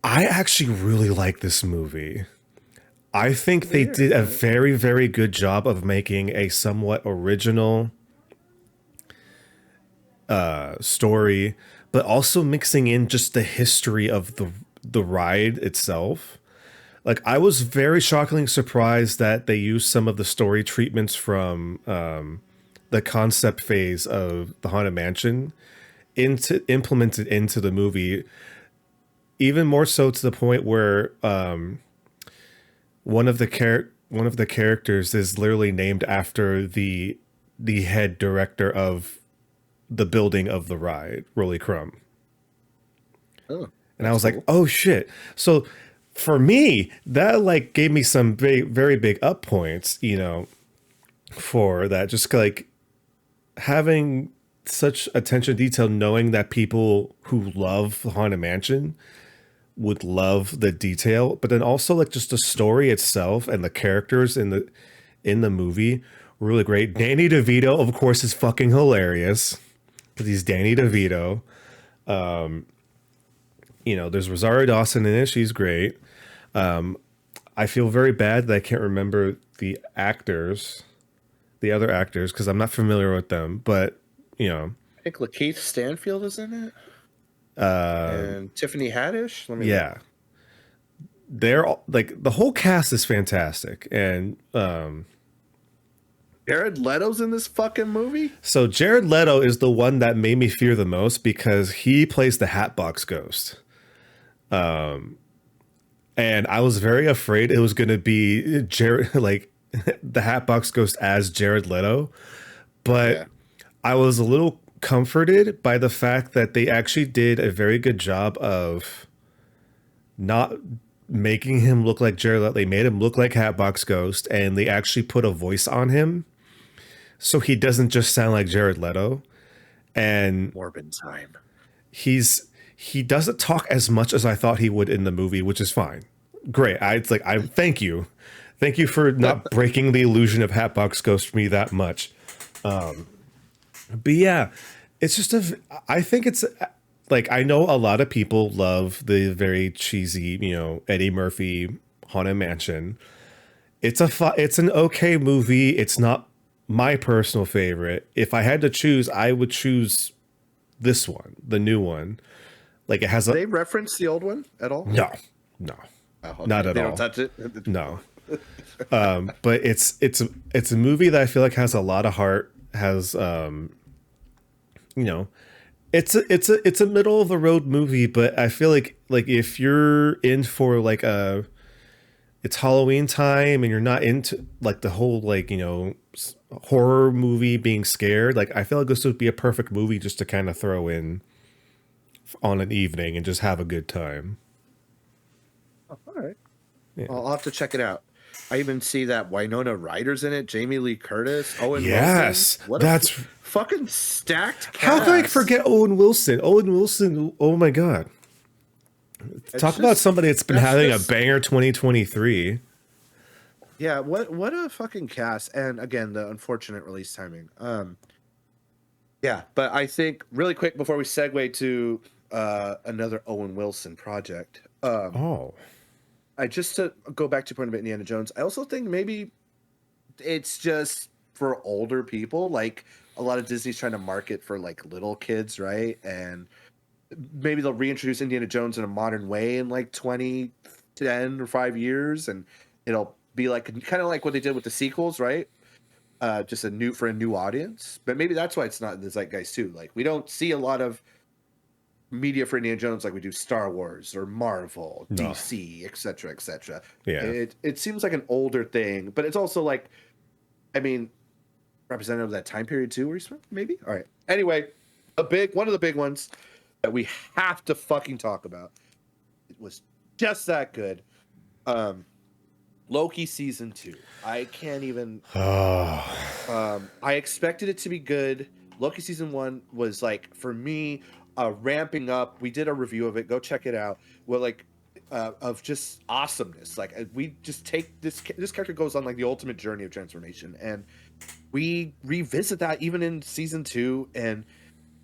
I actually really like this movie. I think they did a very, very good job of making a somewhat original story, but also mixing in just the history of the ride itself. Like, I was very shockingly surprised that they used some of the story treatments from the concept phase of the Haunted Mansion into implemented into the movie. Even more so to the point where one of the characters is literally named after the head director of the building of the ride, Rolly Crumb. Oh, And I that's was like, cool. oh shit. So for me, that like gave me some very, very big up points, for that. Just like having such attention to detail, knowing that people who love Haunted Mansion would love the detail, but then also like just the story itself and the characters in the movie, really great. Danny DeVito, of course, is fucking hilarious because he's Danny DeVito. There's Rosario Dawson in it. She's great. I feel very bad that I can't remember the other actors, because I'm not familiar with them. But I think Lakeith Stanfield is in it, and Tiffany Haddish. Let me look. yeah, they're all, like, the whole cast is fantastic, and Jared Leto's in this fucking movie. so Jared Leto is the one that made me fear the most because he plays the Hatbox Ghost. And I was very afraid it was going to be Jared, like the Hatbox Ghost as Jared Leto, but Yeah. I was a little comforted by the fact that they actually did a very good job of not making him look like Jared Leto. They made him look like Hatbox Ghost, and they actually put a voice on him so he doesn't just sound like Jared Leto. And Morbin time. he doesn't talk as much as I thought he would in the movie, which is fine. Great. I thank you. Thank you for not breaking the illusion of Hatbox Ghost for me that much. But yeah, it's just I think it's like, I know a lot of people love the very cheesy, Eddie Murphy Haunted Mansion. It's an okay movie. It's not my personal favorite. If I had to choose, I would choose this one, the new one. Like, it has They reference the old one at all? no, no, Oh, okay. not at They all. don't touch it? No. But it's a movie that I feel like has a lot of heart, has you know, it's a middle of the road movie, but I feel like if you're in for like it's Halloween time and you're not into like the whole like, horror movie being scared, like I feel like this would be a perfect movie just to kind of throw in on an evening and just have a good time. Oh, all right. Yeah. I'll have to check it out. I even see that Winona Ryder's in it, Jamie Lee Curtis, Owen Yes, Wilson. What that's fucking stacked cast. how can I forget Owen Wilson? Owen Wilson, oh my god. Talk about somebody that's been having a banger 2023. Yeah, what a fucking cast. And again, the unfortunate release timing. Yeah, but I think really quick before we segue to another Owen Wilson project. Oh. I just to go back to your point about Indiana Jones, I also think maybe it's just for older people. Like a lot of Disney's trying to market for like little kids, right? And maybe they'll reintroduce Indiana Jones in a modern way in like 20, 10 or 5 years, and it'll be like kind of like what they did with the sequels, right? Just a new audience. But maybe that's why it's not in the zeitgeist too. Like we don't see a lot of media for Indiana Jones like we do Star Wars or Marvel, No. DC, etc., etc. Yeah. It seems like an older thing, but it's also like, I mean, representative of that time period too, where you spent maybe. All right. Anyway, one of the big ones that we have to fucking talk about. It was just that good. Loki season 2. I can't even. I expected it to be good. Loki season 1 was like for me ramping up. We did a review of it. Go check it out. Well, like of just awesomeness. Like we just take this character goes on like the ultimate journey of transformation, and we revisit that even in season 2, and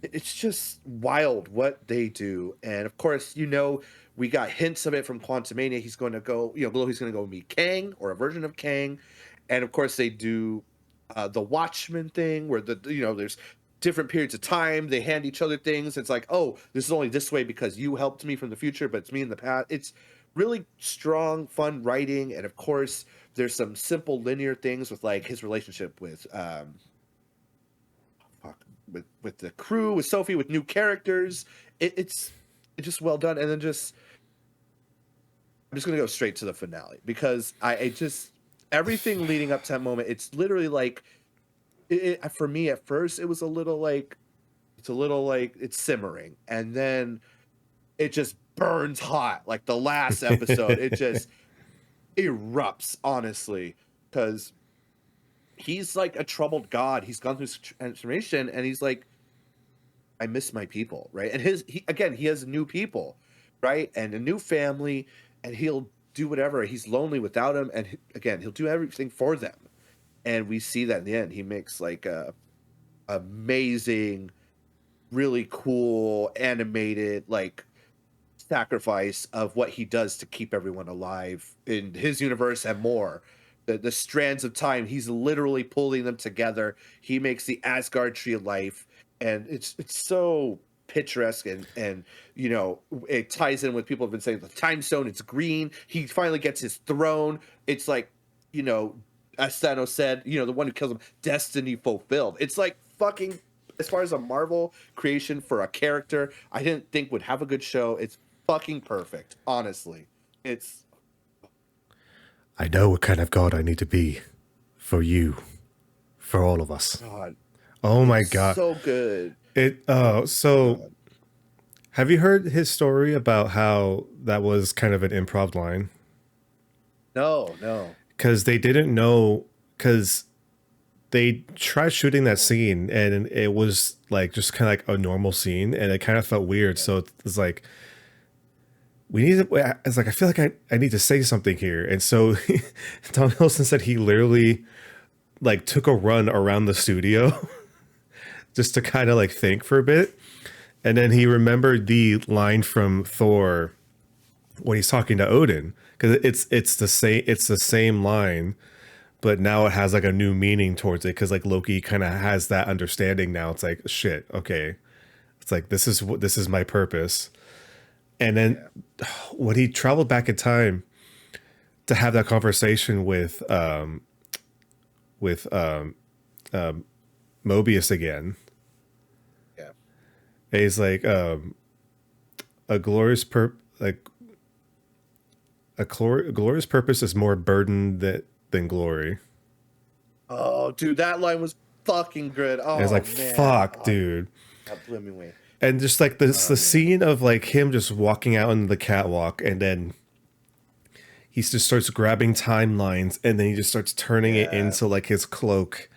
it's just wild what they do. And of course, we got hints of it from Quantumania. He's going to go, Loki's going to go meet Kang or a version of Kang, and of course they do the Watchmen thing where there's different periods of time. They hand each other things. It's like, oh, this is only this way because you helped me from the future, but it's me in the past. It's really strong, fun writing, and of course, there's some simple linear things with like his relationship with with the crew, with Sophie, with new characters. It's just well done. And then I'm just gonna go straight to the finale because I just everything leading up to that moment. It's literally like for me at first it was a little like it's simmering, and then it just burns hot like the last episode. It just erupts, honestly, because he's like a troubled god. He's gone through transformation, and he's like, I miss my people, right? And he has new people, right? And a new family, and he'll do whatever. He's lonely without them, and again, he'll do everything for them. And we see that in the end. He makes like a amazing, really cool, animated like sacrifice of what he does to keep everyone alive in his universe and more. The strands of time, he's literally pulling them together. He makes the Asgard tree of life, and it's so picturesque, and it ties in with people have been saying the time stone. It's green. He finally gets his throne. It's like, as Thanos said, the one who kills him, destiny fulfilled. It's like fucking, as far as a Marvel creation for a character I didn't think would have a good show, it's fucking perfect. Honestly, I know what kind of god I need to be. for you, for all of us. God, Oh my it's god. so good. It Oh so God. have you heard his story about how that was kind of an improv line? No, no. Cuz they didn't know, cuz they tried shooting that scene and it was like just kind of like a normal scene and it kind of felt weird. Yeah. So it's like we need to, it's like I feel like I need to say something here. And so Tom Hiddleston said he literally like took a run around the studio just to kind of like think for a bit. And then he remembered the line from Thor when he's talking to Odin, because it's the same line, but now it has like a new meaning towards it because like Loki kind of has that understanding now. It's like shit, okay, it's like this is my purpose. And then Yeah. when he traveled back in time to have that conversation with Mobius again, Yeah. and he's like a glorious like glorious purpose is more burden than glory. Oh, dude, that line was fucking good. And it's Oh like man. fuck, Oh, dude. that blew me away. And just like this, Oh the man. scene of like him just walking out on the catwalk, and then he just starts grabbing timelines, and then he just starts turning it Yeah. into like his cloak,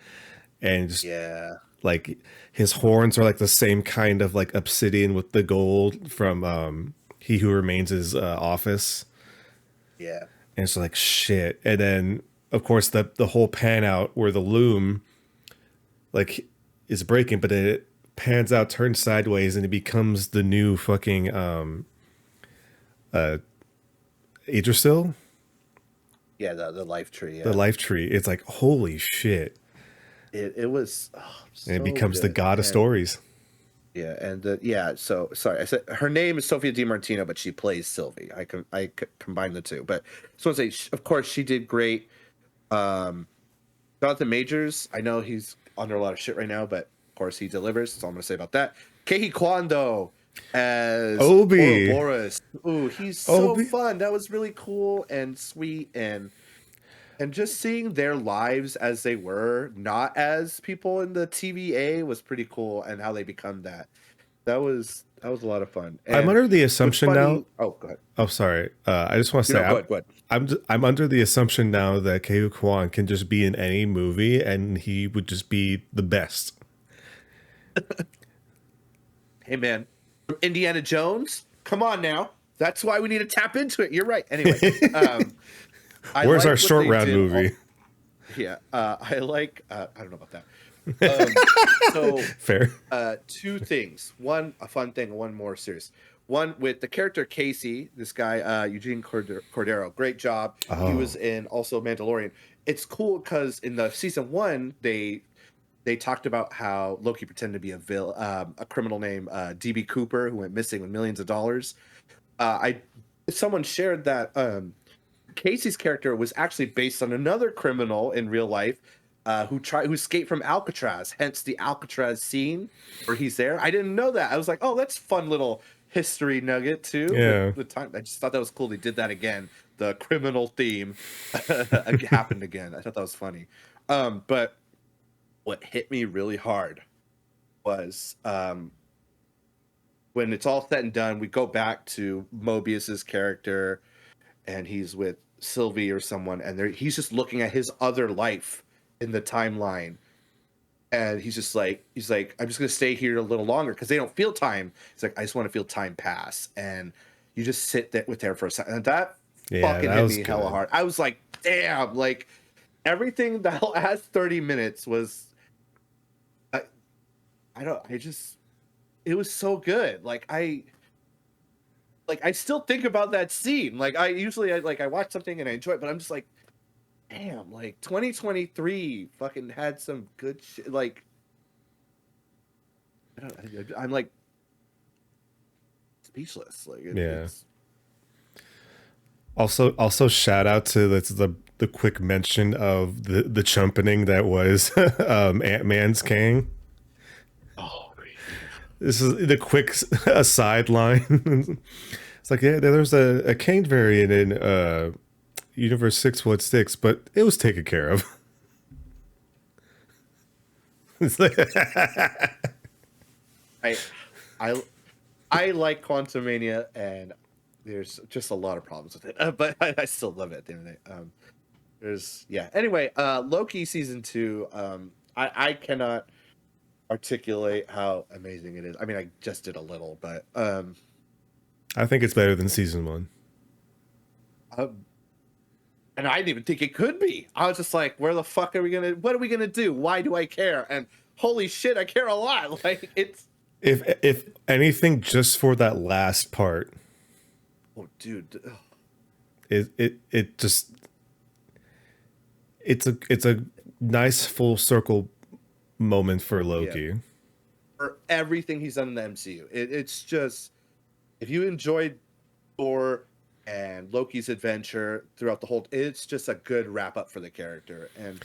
and just Yeah. like his horns are like the same kind of like obsidian with the gold from He Who Remains' office. Yeah. And it's like shit. And then of course the whole pan out where the loom like is breaking, but then it pans out, turns sideways, and it becomes the new fucking Idrisil, Yeah, the life tree, the yeah. life tree. It's like holy shit. It was And it so becomes the good. god of And stories. yeah, and yeah, so sorry. I said her name is Sophia DiMartino, but she plays Sylvie. I combined the two. But so I say of course she did great. Um Jonathan Majors, I know he's under a lot of shit right now, but of course he delivers. That's all I'm gonna say about that. Kehi Kwando as Obi. Ouroboros. Ooh, he's so Obi. fun. That was really cool and sweet, and just seeing their lives as they were, not as people in the TVA, was pretty cool, and how they become that. That was a lot of fun. I'm And under the what's assumption now. funny? Oh, go ahead. Oh, sorry. I just want to You say know, go ahead. Go ahead. I'm under the assumption now that Keihu Kwan can just be in any movie and he would just be the best. Hey, man, Indiana Jones. Come on now. That's why we need to tap into it. You're right. Anyway, I Where's our what short they round did movie? Yeah, I like. I don't know about that. So Fair. two things. One, a fun thing, and one more serious. One with the character Casey, this guy, Eugene Cordero. Great job. He Oh, was in also Mandalorian. It's cool because in the season one, they talked about how Loki pretended to be a criminal named DB Cooper who went missing with millions of dollars. I Someone shared that Casey's character was actually based on another criminal in real life who escaped from Alcatraz, hence the Alcatraz scene where he's there. I didn't know that. I was like, oh, that's fun little history nugget too. With yeah. the time, I just thought that was cool. They did that again. The criminal theme happened again. I thought that was funny. But what hit me really hard was when it's all said and done, we go back to Mobius's character, and he's with Sylvie or someone, and he's just looking at his other life in the timeline, and he's like, I'm just gonna stay here a little longer because they don't feel time. He's like, I just want to feel time pass, and you just sit there for a second, and that Yeah, fucking that hit was me hella good. hard. I was like, damn, like everything the last 30 minutes was, I, I don't, I just, it was so good. I still think about that scene. Like I usually I watch something and I enjoy it, but I'm just like, damn, like 2023 fucking had some good shit. Like I'm like speechless. Like Yeah. it's Also shout out to the quick mention of the chumpening that was Ant-Man's Kang. oh This is the quick aside line. It's like, yeah, there's a Kang variant in Universe 616, but it was taken care of. I I I like Quantumania, and there's just a lot of problems with it, but I still love it at the end of the day. There's yeah. Anyway, Loki season 2. I cannot articulate how amazing it is. I mean, I just did a little, but I think it's better than season 1. uh, and I didn't even think it could be. I was just like, where the fuck are we gonna? What are we gonna do? Why do I care? And holy shit, I care a lot. Like it's. If anything, just for that last part, Oh, dude. Ugh. it just it's a nice full circle moment for Loki. Yeah. For everything he's done in the MCU, it's just if you enjoyed Thor and Loki's adventure throughout the whole, it's just a good wrap up for the character. And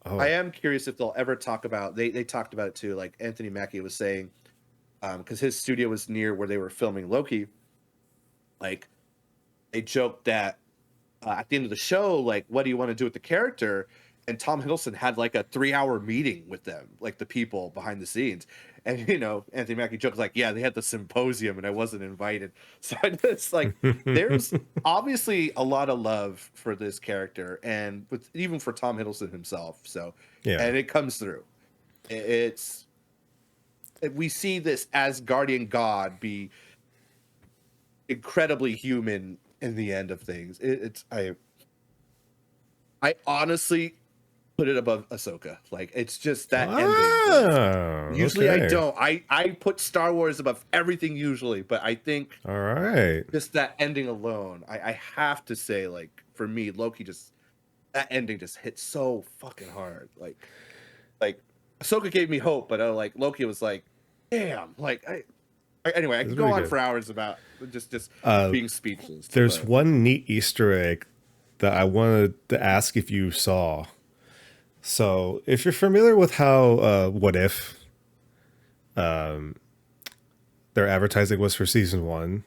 I am curious if they'll ever talk about. They talked about it too. Like Anthony Mackie was saying, because his studio was near where they were filming Loki. Like they joked that at the end of the show, like, what do you want to do with the character? And Tom Hiddleston had like a 3-hour meeting with them, like the people behind the scenes. And Anthony Mackie jokes like, yeah, they had the symposium and I wasn't invited. So it's like there's obviously a lot of love for this character, and even for Tom Hiddleston himself. So Yeah. and it comes through. We see this Asgardian god be incredibly human in the end of things. I honestly put it above Ahsoka. Like it's just that ending. Usually okay. I don't. I put Star Wars above everything usually, but I think All right. just that ending alone, I have to say, like for me, Loki just that ending just hit so fucking hard. Like Ahsoka gave me hope, but like Loki was like, damn. Like anyway, I It's could go really on good. for hours about just being speechless. There's but- one neat Easter egg that I wanted to ask if you saw. So, if you're familiar with how What If their advertising was for season 1,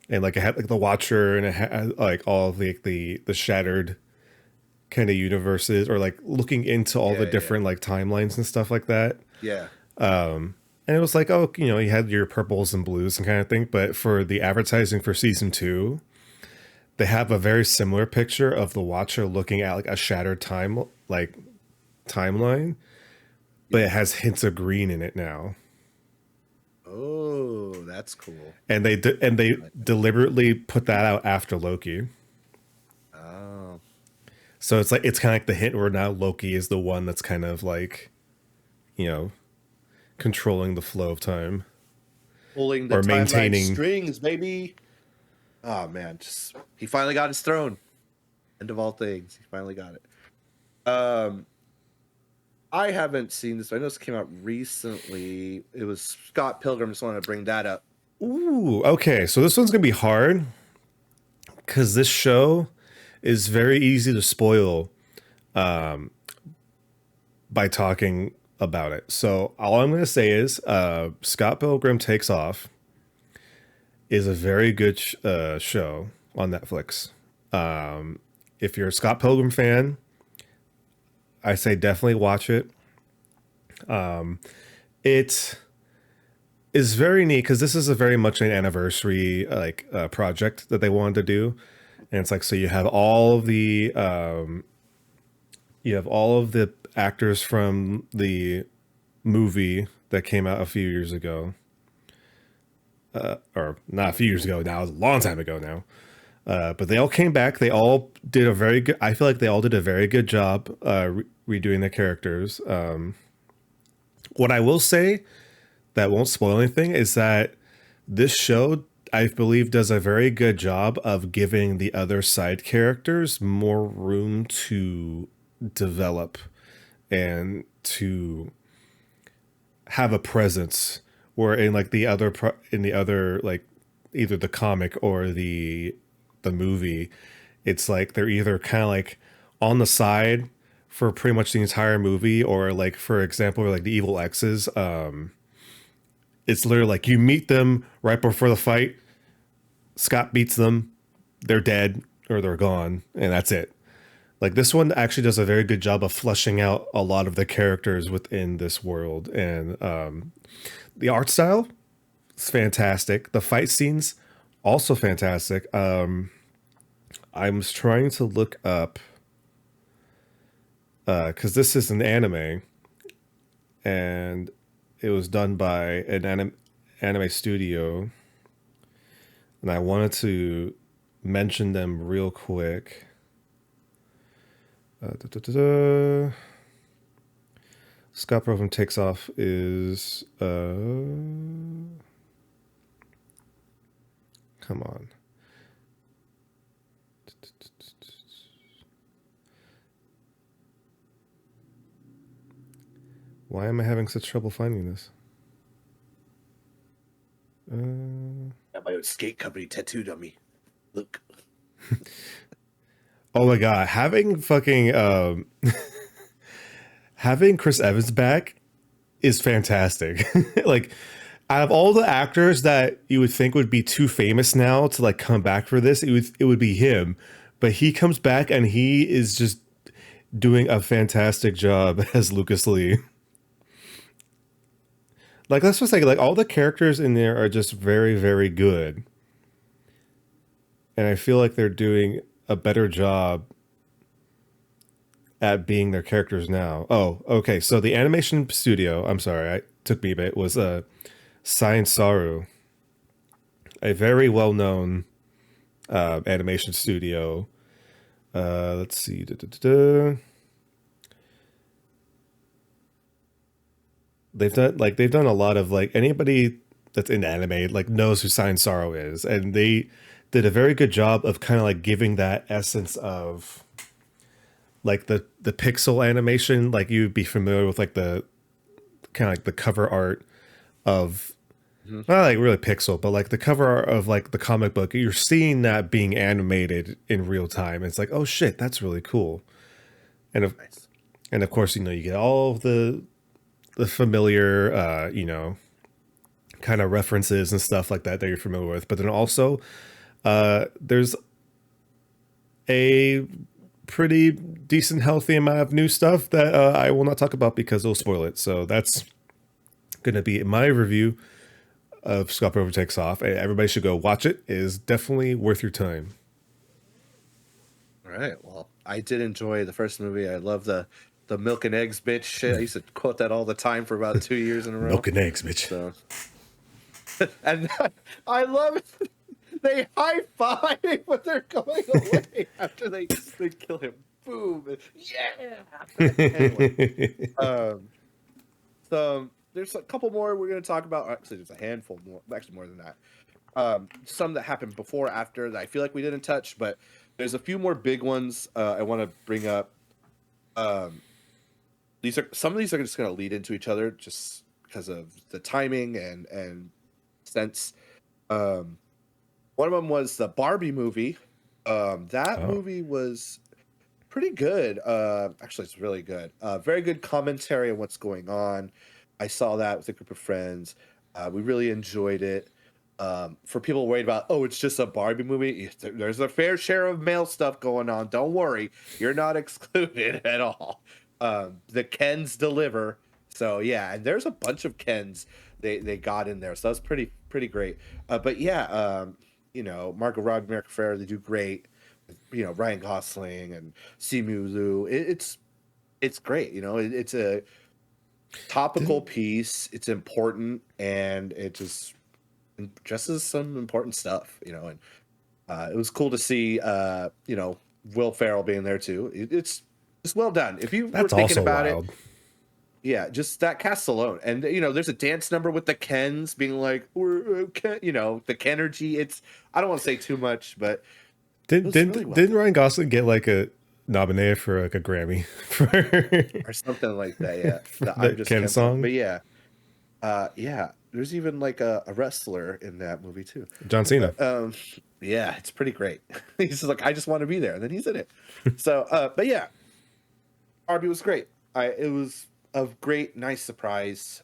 and like it had like the Watcher, and it had like all of the shattered kind of universes, or like looking into all the different like timelines and stuff like that. Yeah. And it was like, oh, you had your purples and blues and kind of thing. But for the advertising for season 2, they have a very similar picture of the Watcher looking at like a shattered timeline, but it has hints of green in it now. Oh, that's cool. And they deliberately put that out after Loki. Oh. So it's kind of like the hint where now Loki is the one that's kind of like, controlling the flow of time, Pulling the or maintaining strings, baby. Oh man, he finally got his throne. End of all things, he finally got it. I haven't seen this. I know this came out recently. It was Scott Pilgrim. Just wanted to bring that up. Ooh, okay. So this one's gonna be hard because this show is very easy to spoil by talking about it. So all I'm gonna say is Scott Pilgrim Takes Off is a very good show on Netflix. If you're a Scott Pilgrim fan, I say definitely watch it. It is very neat because this is a very much an anniversary project that they wanted to do, and it's like, so you have all of the actors from the movie that came out a few years ago, or not a few years ago now, it was a long time ago now. But they all came back. They all did a very good. I feel like they all did a very good job redoing their characters. What I will say that won't spoil anything is that this show, I believe, does a very good job of giving the other side characters more room to develop and to have a presence. Where in like the other like either the comic or the movie, it's like they're either kind of like on the side for pretty much the entire movie, or like, for example, like the Evil X's, it's literally like you meet them right before the fight, Scott beats them, they're dead or they're gone, and that's it. Like this one actually does a very good job of fleshing out a lot of the characters within this world, and the art style is fantastic. The fight scenes also fantastic. I'm trying to look up because this is an anime, and it was done by an anime studio, and I wanted to mention them real quick. Scott Pilgrim Takes Off is come on. Why am I having such trouble finding this? Got my own skate company tattooed on me. Look. Oh my god, having fucking having Chris Evans back is fantastic. Like, out of all the actors that you would think would be too famous now to like come back for this, it would be him. But he comes back and he is just doing a fantastic job as Lucas Lee. Like, let's just say, like, all the characters in there are just very, very good. And I feel like they're doing a better job at being their characters now. Oh, okay. So the animation studio, I'm sorry, it took me a bit, was Science Saru, a very well-known animation studio. Let's see. They've done a lot of, like, anybody that's in anime like knows who Science Sorrow is, and they did a very good job of kind of like giving that essence of like the pixel animation, like you'd be familiar with like the kind of like the cover art of not like really pixel, but like the cover art of like the comic book. You're seeing that being animated in real time. It's like, oh shit, that's really cool. And Nice. of course, you know, you get all of the familiar kind of references and stuff like that you're familiar with, but then also there's a pretty decent healthy amount of new stuff that I will not talk about because it'll spoil it. So that's gonna be my review of Scott Pilgrim Takes Off. Everybody should go watch it. It is definitely worth your time. All right. Well, I did enjoy the first movie. I love the milk and eggs bitch shit. I used to quote that all the time for about 2 years in a row. Milk and eggs, bitch. So, and I love it. They high five when they're going away after they kill him. Boom! Yeah. Anyway, so there's a couple more we're going to talk about. Actually, there's a handful more. Actually, more than that. Some that happened before, after that I feel like we didn't touch, but there's a few more big ones I want to bring up. Some of these are just going to lead into each other just because of the timing and sense. One of them was the Barbie movie. That movie was pretty good. Actually, it's really good. Very good commentary on what's going on. I saw that with a group of friends. We really enjoyed it. For people worried about, oh, it's just a Barbie movie, there's a fair share of male stuff going on. Don't worry. You're not excluded at all. The Kens deliver. So, yeah, and there's a bunch of Kens they got in there. So that's pretty great. But, yeah, Margot Robbie, America Ferrera, they do great. Ryan Gosling and Simu Liu. It's great. It's a topical piece. It's important, and it just addresses some important stuff. And it was cool to see. Will Ferrell being there too. It's well done. If you were thinking about it, yeah, just that cast alone, and there's a dance number with the Kens being like, we're Ken, the Kenergy. I don't want to say too much, but didn't Ryan Gosling get like a nominated for like a Grammy or something like that? Yeah, the I'm just Ken song. But yeah, there's even like a wrestler in that movie too, John Cena. Yeah, it's pretty great. He's just like, I just want to be there, and then he's in it. So, but yeah, Barbie was great. It was a great, nice surprise.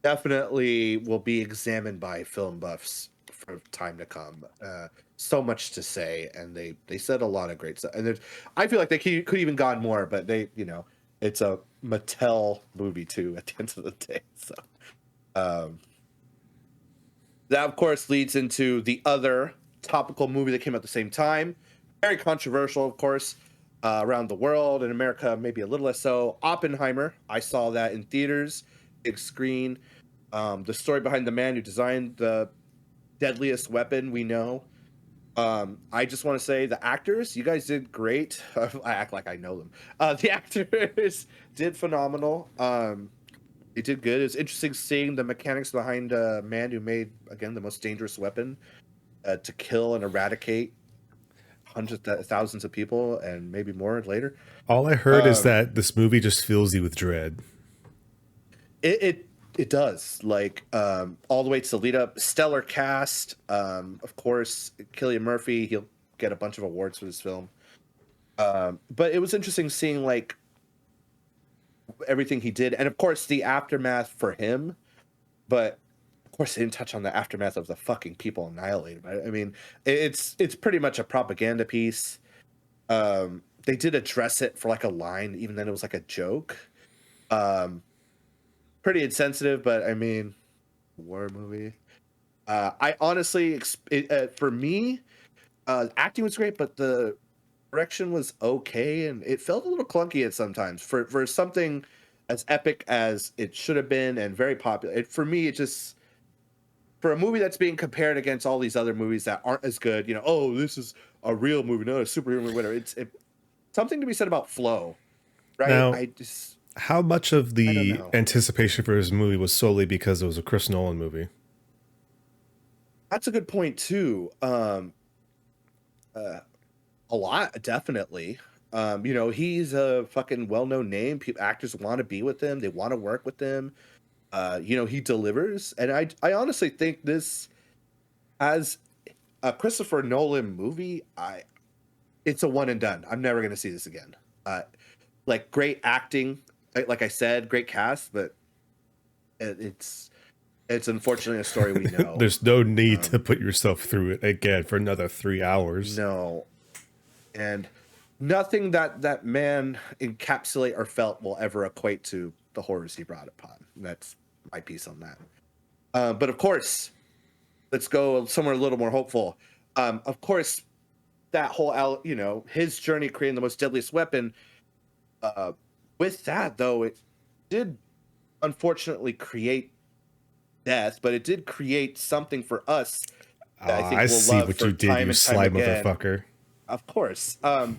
definitely will be examined by film buffs for time to come. So much to say, and they said a lot of great stuff. And there's, I feel like they could even gone more, but they, it's a Mattel movie too. At the end of the day, so um, that of course leads into the other topical movie that came out at the same time. Very controversial, of course, around the world. In America, maybe a little less so. Oppenheimer. I saw that in theaters, big screen. The story behind the man who designed the deadliest weapon we know. I just want to say the actors, you guys did great. I act like I know them. The actors did phenomenal. They did good. It's interesting seeing the mechanics behind a man who made, again, the most dangerous weapon to kill and eradicate hundreds, thousands of people, and maybe more later. All I heard is Um, that this movie just fills you with dread. it does, like, all the way to the lead up. Stellar cast, of course. Cillian Murphy, he'll get a bunch of awards for this film. But it was interesting seeing like everything he did, and of course the aftermath for him. But of course they didn't touch on the aftermath of the fucking people annihilated. I mean, it's pretty much a propaganda piece. They did address it for like a line, even then it was like a joke. Um, Pretty insensitive, but I mean, war movie. I honestly, for me, acting was great, but the direction was okay, and it felt a little clunky at sometimes for something as epic as it should have been and very popular. For me, it just, for a movie that's being compared against all these other movies that aren't as good. Oh, this is a real movie, not a superhero movie, whatever. It's something to be said about flow, right? Now, how much of I don't the know. anticipation for this movie was solely because it was a Chris Nolan movie? That's a good point too. Uh, a lot, definitely. He's a fucking well-known name. Actors want to be with him. They want to work with him. He delivers, and I honestly think this, as a Christopher Nolan movie, it's a one and done. I'm never gonna see this again. Like, great acting, like I said, great cast, but it's unfortunately a story we know. There's no need to put yourself through it again for another 3 hours. No, and nothing that man encapsulate or felt will ever equate to the horrors he brought upon. That's my piece on that. But of course, let's go somewhere a little more hopeful. Of course, that whole, his journey creating the most deadliest weapon. Uh, with that, though, it did unfortunately create death, but it did create something for us that I think I we'll see love what for you did, time you and time sly again. motherfucker. Of course. From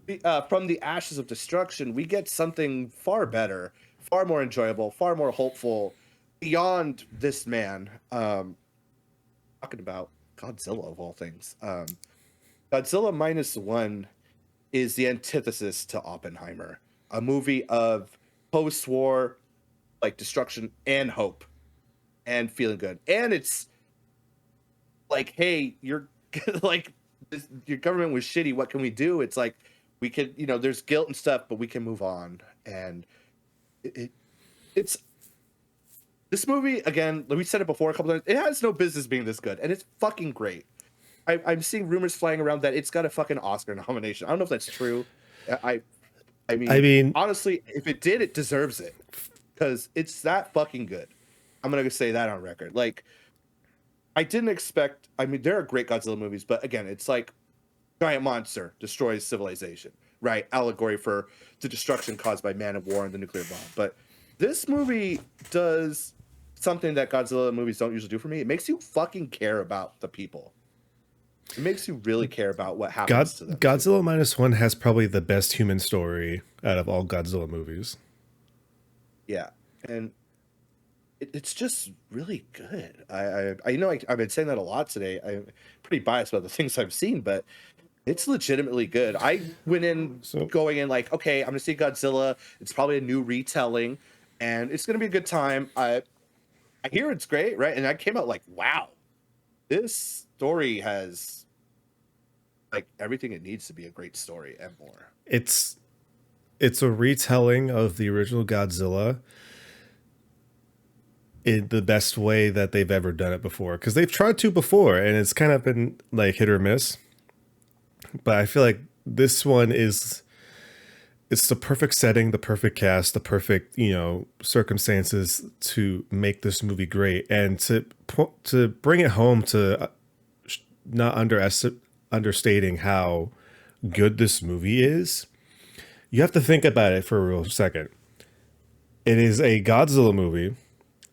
the ashes of destruction, we get something far better, far more enjoyable, far more hopeful beyond this man. Talking about Godzilla of all things. Godzilla Minus One is the antithesis to Oppenheimer, a movie of post-war, like, destruction and hope and feeling good. And it's like, hey, you're like, your government was shitty. What can we do? It's like, we could, there's guilt and stuff, but we can move on. And it's this movie, again, we said it before a couple times, it has no business being this good, and it's fucking great. I'm seeing rumors flying around that it's got a fucking Oscar nomination. I don't know if that's true. I I I mean, mean, honestly, if it did, it deserves it because it's that fucking good. I'm gonna say that on record. Like, I didn't expect. I mean, there are great Godzilla movies, but again, it's like giant monster destroys civilization, right? Allegory for the destruction caused by man of war and the nuclear bomb. But this movie does something that Godzilla movies don't usually do for me. It makes you fucking care about the people. It makes you really care about what happens to them too. Godzilla Minus One has probably the best human story out of all Godzilla movies. Yeah, and it's just really good. I know I've been saying that a lot today. I'm pretty biased about the things I've seen, but it's legitimately good. I went in So going in like, okay, I'm gonna see Godzilla. It's probably a new retelling, and it's gonna be a good time. I hear it's great, right? And I came out like, wow, this story has like everything it needs to be a great story and more. it's a retelling of the original Godzilla, in the best way that they've ever done it before, because they've tried to before and it's kind of been like hit or miss. But I feel like this one is, it's the perfect setting, the perfect cast, the perfect, circumstances to make this movie great, and to bring it home to not understating how good this movie is. You have to think about it for a real second. It is a Godzilla movie.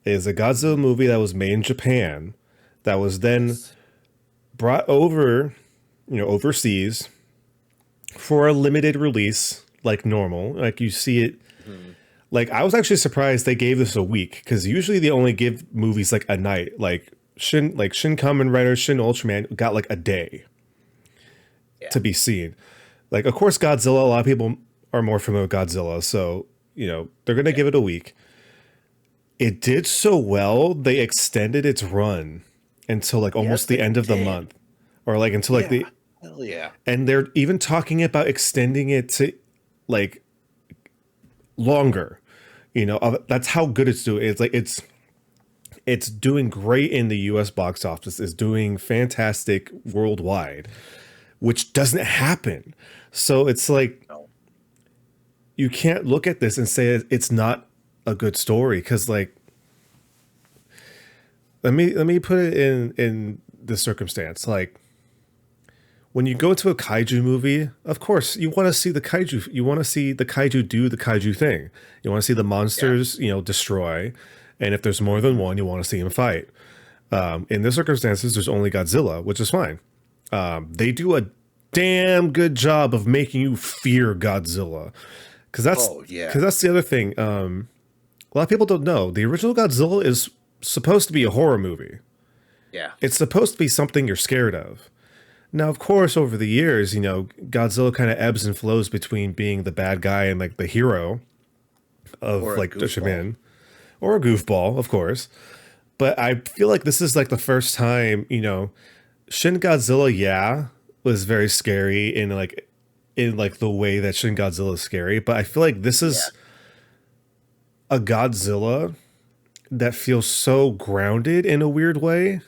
It is a Godzilla movie that was made in Japan, that was then brought over, overseas for a limited release, like normal. Like you see it. Mm-hmm. Like I was actually surprised they gave this a week, because usually they only give movies like a night. Like Shin Kamen Rider, Shin Ultraman got like a day to be seen. Like, of course, Godzilla, a lot of people are more familiar with Godzilla, so they're gonna give it a week. It did so well, they extended its run until like almost the end of the month, or like until like the hell yeah. And they're even talking about extending it to like longer. That's how good it's doing. It's like it's doing great in the US box office. It's doing fantastic worldwide, which doesn't happen. So it's like, you can't look at this and say it's not a good story, because like, let me put it in this circumstance. Like, when you go to a kaiju movie, of course you want to see the kaiju. You want to see the kaiju do the kaiju thing. You want to see the monsters, destroy, and if there's more than one, you want to see them fight. In this circumstances, there's only Godzilla, which is fine. They do a damn good job of making you fear Godzilla, because that's the other thing. A lot of people don't know the original Godzilla is supposed to be a horror movie. Yeah, it's supposed to be something you're scared of. Now, of course, over the years, Godzilla kind of ebbs and flows between being the bad guy and like the hero of like Japan, or a goofball, of course. But I feel like this is like the first time, Shin Godzilla, was very scary in like the way that Shin Godzilla is scary. But I feel like this is a Godzilla that feels so grounded in a weird way,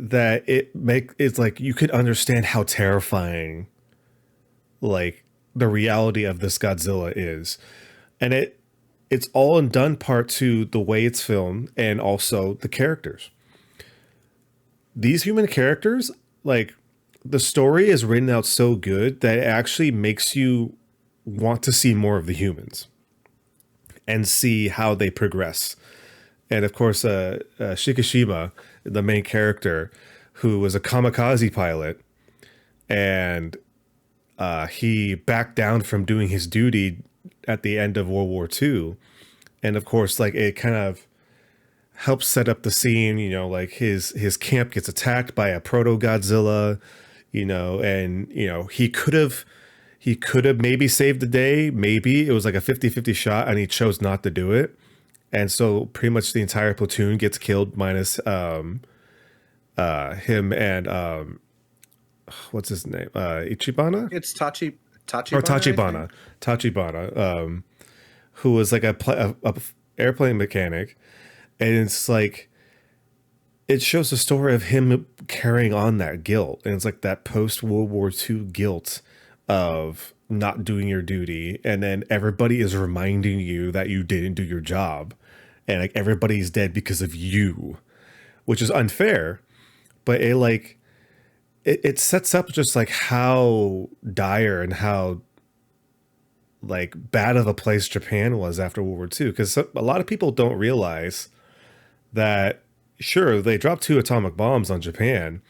that it's like you could understand how terrifying like the reality of this Godzilla is. And it's all and done part to the way it's filmed, and also the characters. These human characters, like, the story is written out so good that it actually makes you want to see more of the humans and see how they progress. And of course, Shikishima, the main character, who was a kamikaze pilot, and he backed down from doing his duty at the end of World War II. And of course, like, it kind of helps set up the scene, like his camp gets attacked by a proto-Godzilla, and, he could have maybe saved the day. Maybe it was like a 50-50 shot, and he chose not to do it. And so pretty much the entire platoon gets killed, minus him and what's his name? Ichibana? It's Tachibana. Or Tachibana, who was like a airplane mechanic. And it's like, it shows the story of him carrying on that guilt. And it's like that post-World War II guilt of not doing your duty, and then everybody is reminding you that you didn't do your job, and like everybody's dead because of you, which is unfair. But it sets up just like how dire and how like bad of a place Japan was after World War II, because a lot of people don't realize that, sure, they dropped 2 atomic bombs on Japan,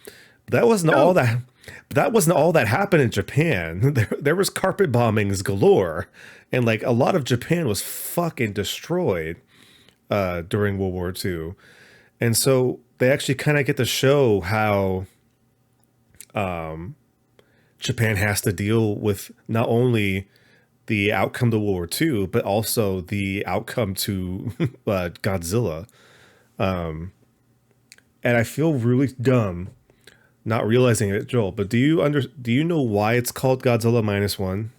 but that wasn't all that. But that wasn't all that happened in Japan. There was carpet bombings galore, and like a lot of Japan was fucking destroyed during World War II. And so they actually kind of get to show how Japan has to deal with not only the outcome to World War II, but also the outcome to Godzilla. And I feel really dumb not realizing it, Joel, but do you know why it's called Godzilla -1?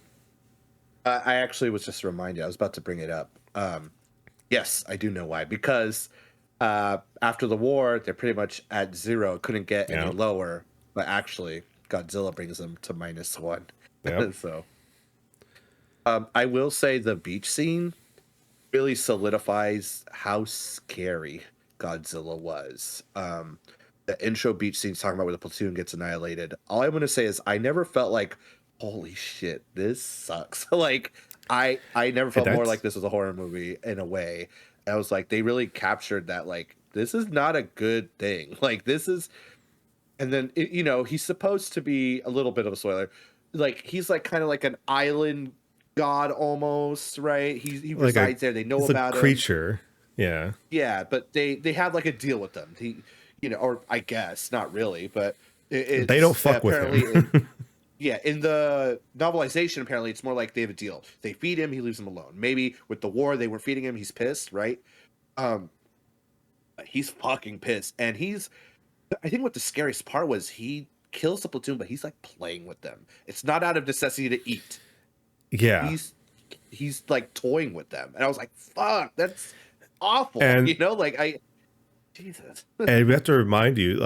I actually was just reminded. I was about to bring it up. Yes, I do know why. Because after the war, they're pretty much at zero, couldn't get any Yeah. lower. But actually, Godzilla brings them to -1. Yep. So I will say the beach scene really solidifies how scary Godzilla was. The intro beach scene talking about where the platoon gets annihilated. All I'm gonna say is I never felt like, holy shit, this sucks. Like I never And felt more like that's this was a horror movie in a way. I was like, they really captured that, like, this is not a good thing. Like this is, and then he's supposed to be a little bit of a spoiler. Like he's like kind of like an island god almost, right? He like a resides there. They know it's a about him. creature. Yeah. Yeah, but they have like a deal with them. Or I guess not really, but They don't it's fuck with apparently him. yeah. In the novelization, apparently it's more like they have a deal. They feed him, he leaves them alone. Maybe with the war, they weren't feeding him. He's pissed, right? Um, he's fucking pissed, and he's. I think what the scariest part was he kills the platoon, but he's like playing with them. It's not out of necessity to eat. Yeah. He's he's like toying with them, and I was like, "Fuck, that's awful." And Like Jesus. and we have to remind you,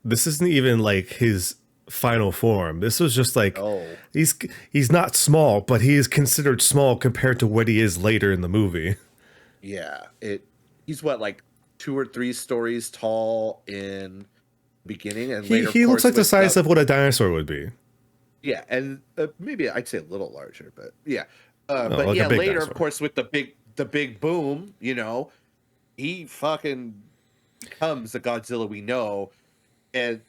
this isn't even like his final form. This was just like Oh, he's not small, but he is considered small compared to what he is later in the movie. yeah. He's what, like 2 or 3 stories tall in beginning, and He later, of he looks course, like the with size of what a dinosaur would be. yeah, and maybe I'd say a little larger, but yeah. Oh, But like a yeah, big later, of dinosaur. course, with the big boom, he fucking becomes the Godzilla we know, and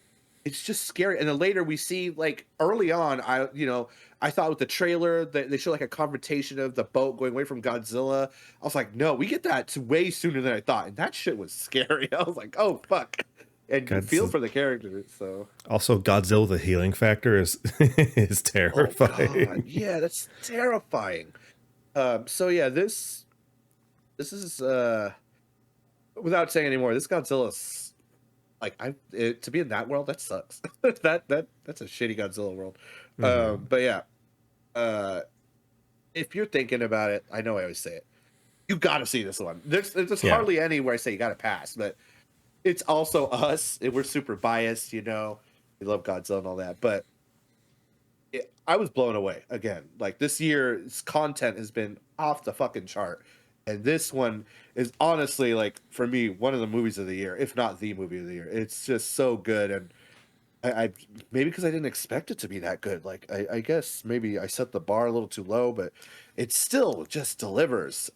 it's just scary. And then later we see, like, early on, I thought with the trailer that they show like a confrontation of the boat going away from Godzilla. I was like, no, we get that way sooner than I thought, and that shit was scary. I was like, oh fuck, and you feel God's for the characters. So, also Godzilla. The healing factor is is oh god, terrifying. yeah, that's terrifying. So yeah, this is without saying any more, this Godzilla's like to be in that world, that sucks. That's a shitty Godzilla world. Hmm. But yeah, uh, if you're thinking about it, I know I always say it. You got to see this one. There's Yeah. hardly anywhere I say you got to pass, but it's also us. And we're super biased, We love Godzilla and all that, but I was blown away again. Like this year's content has been off the fucking chart, and this one is honestly, like, for me, one of the movies of the year, if not the movie of the year. It's just so good, and I maybe because I didn't expect it to be that good. Like I guess maybe I set the bar a little too low, but it still just delivers.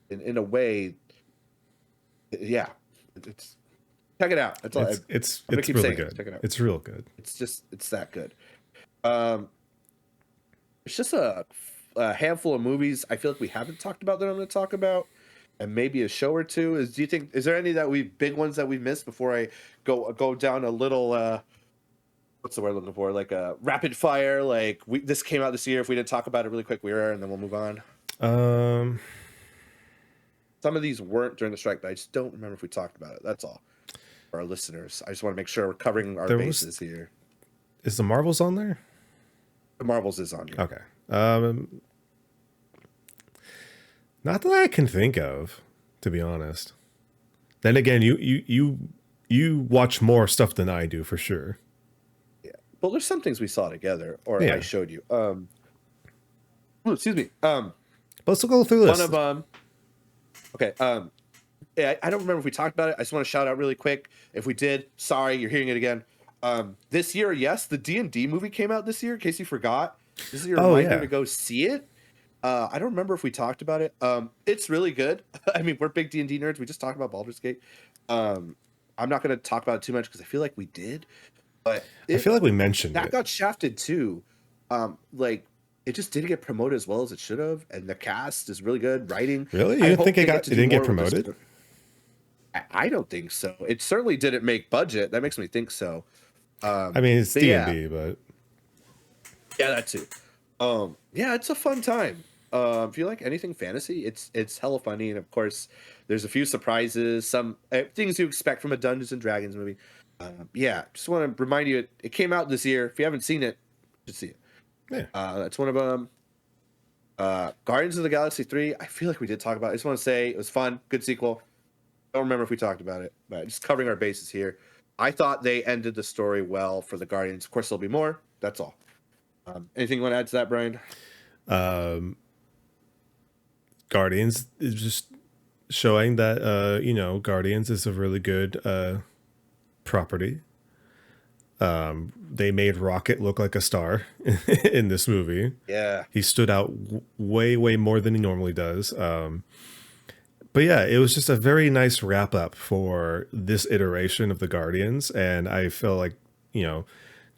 In a way, yeah. It's check it out. That's all. I'm gonna It's keep really saying it. good. Check it out. It's real good. It's that good. Um, it's just a handful of movies I feel like we haven't talked about that I'm going to talk about, and maybe a show or two. Is there any that big ones that we missed before I go down a little what's the word I'm looking for, like a rapid fire, like this came out this year, if we didn't talk about it really quick, and then we'll move on. Um, Some of these weren't during the strike, but I just don't remember if we talked about it. That's all. For our listeners, I just want to make sure we're covering our there bases was here. is the Marvels on there? The Marvels is on here. Okay. Not that I can think of, to be honest. Then again, you watch more stuff than I do for sure. Yeah. Well, there's some things we saw together, or I Yeah. showed you. Excuse me. But let's go through this. One of okay. Yeah, I don't remember if we talked about it. I just want to shout out really quick. If we did, sorry, you're hearing it again. This year, yes, the D&D movie came out this year. In case you forgot, this is your reminder to go see it. I don't remember if we talked about it. It's really good. I mean, we're big D&D nerds. We just talked about Baldur's Gate. I'm not going to talk about it too much because I feel like we did, but I feel like we mentioned that it. got shafted too. Like, it just didn't get promoted as well as it should have, and the cast is really good. Writing. Really? You didn't think it didn't get promoted? I don't think so. It certainly didn't make budget. That makes me think so. I mean, it's D&D, but yeah, that too. Yeah, it's a fun time. If you like anything fantasy, it's hella funny, and of course, there's a few surprises, some things you expect from a Dungeons and Dragons movie. Yeah, just want to remind you, it came out this year. If you haven't seen it, you should see it. yeah. That's one of them. Guardians of the Galaxy 3, I feel like we did talk about it. I just want to say it was fun, good sequel. Don't remember if we talked about it, but just covering our bases here. I thought they ended the story well for the Guardians. Of course, there'll be more. That's all. Anything you want to add to that, Brian? Guardians is just showing that Guardians is a really good property. They made Rocket look like a star in this movie. Yeah. He stood out way more than he normally does. But yeah, it was just a very nice wrap up for this iteration of the Guardians, and I feel like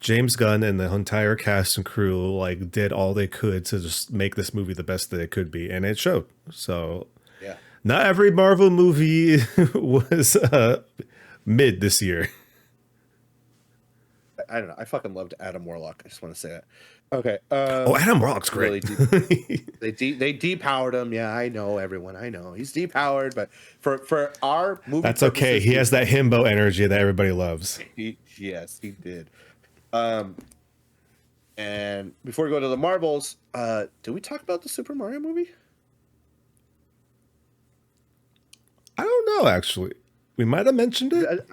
James Gunn and the entire cast and crew like did all they could to just make this movie the best that it could be, and it showed. So yeah, not every Marvel movie was mid this year. I don't know. I fucking loved Adam Warlock. I just want to say that. Okay. Adam Warlock's great. Really they depowered him. Yeah, I know, everyone. I know he's depowered, but for our movie, that's okay. He has that himbo energy that everybody loves. Yes, he did. And before we go to the Marvels, did we talk about the Super Mario movie? I don't know. Actually, we might have mentioned it.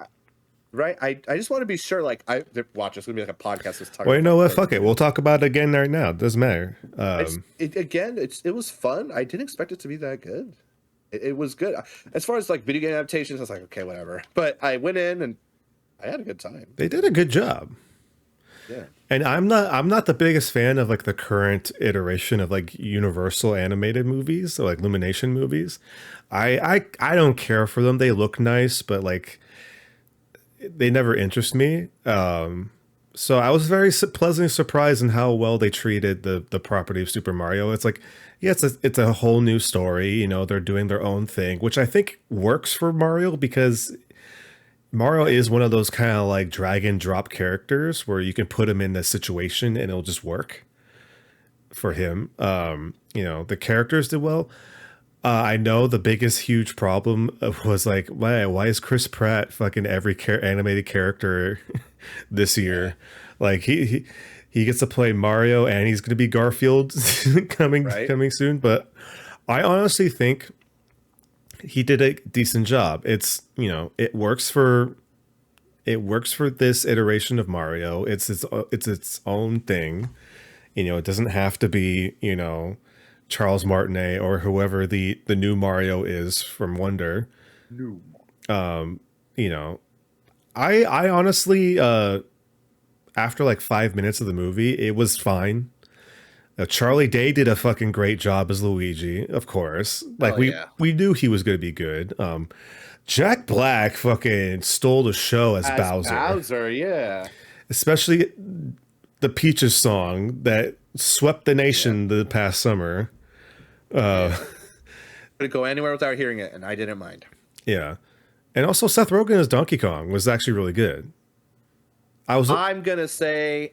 Right, I just want to be sure. Like, watch. It's gonna be like a podcast. Well, you know what? Fuck it. We'll talk about it again right now. It doesn't matter. It was fun. I didn't expect it to be that good. It was good. As far as like video game adaptations, I was like, okay, whatever. But I went in and I had a good time. They did a good job. Yeah. And I'm not the biggest fan of like the current iteration of like Universal animated movies, so like Illumination movies. I don't care for them. They look nice, but like they never interest me. So I was very pleasantly surprised in how well they treated the property of Super Mario. It's like, yeah, it's a whole new story. They're doing their own thing, which I think works for Mario because Mario is one of those kind of like drag and drop characters where you can put him in the situation and it'll just work for him. The characters did well. I know the biggest huge problem was like, why is Chris Pratt fucking every animated character this year? Yeah. Like he gets to play Mario and he's going to be Garfield coming soon. But I honestly think he did a decent job. It's it works for this iteration of Mario. It's its own thing. It doesn't have to be Charles Martinet or whoever the new Mario is from Wonder. I honestly after like 5 minutes of the movie, it was fine. Charlie Day did a fucking great job as Luigi, of course. Like we knew he was going to be good. Jack Black fucking stole the show as Bowser. Bowser, yeah. Especially the Peaches song that swept the nation the past summer. Could go anywhere without hearing it, and I didn't mind. Yeah, and also Seth Rogen as Donkey Kong was actually really good. I'm gonna say,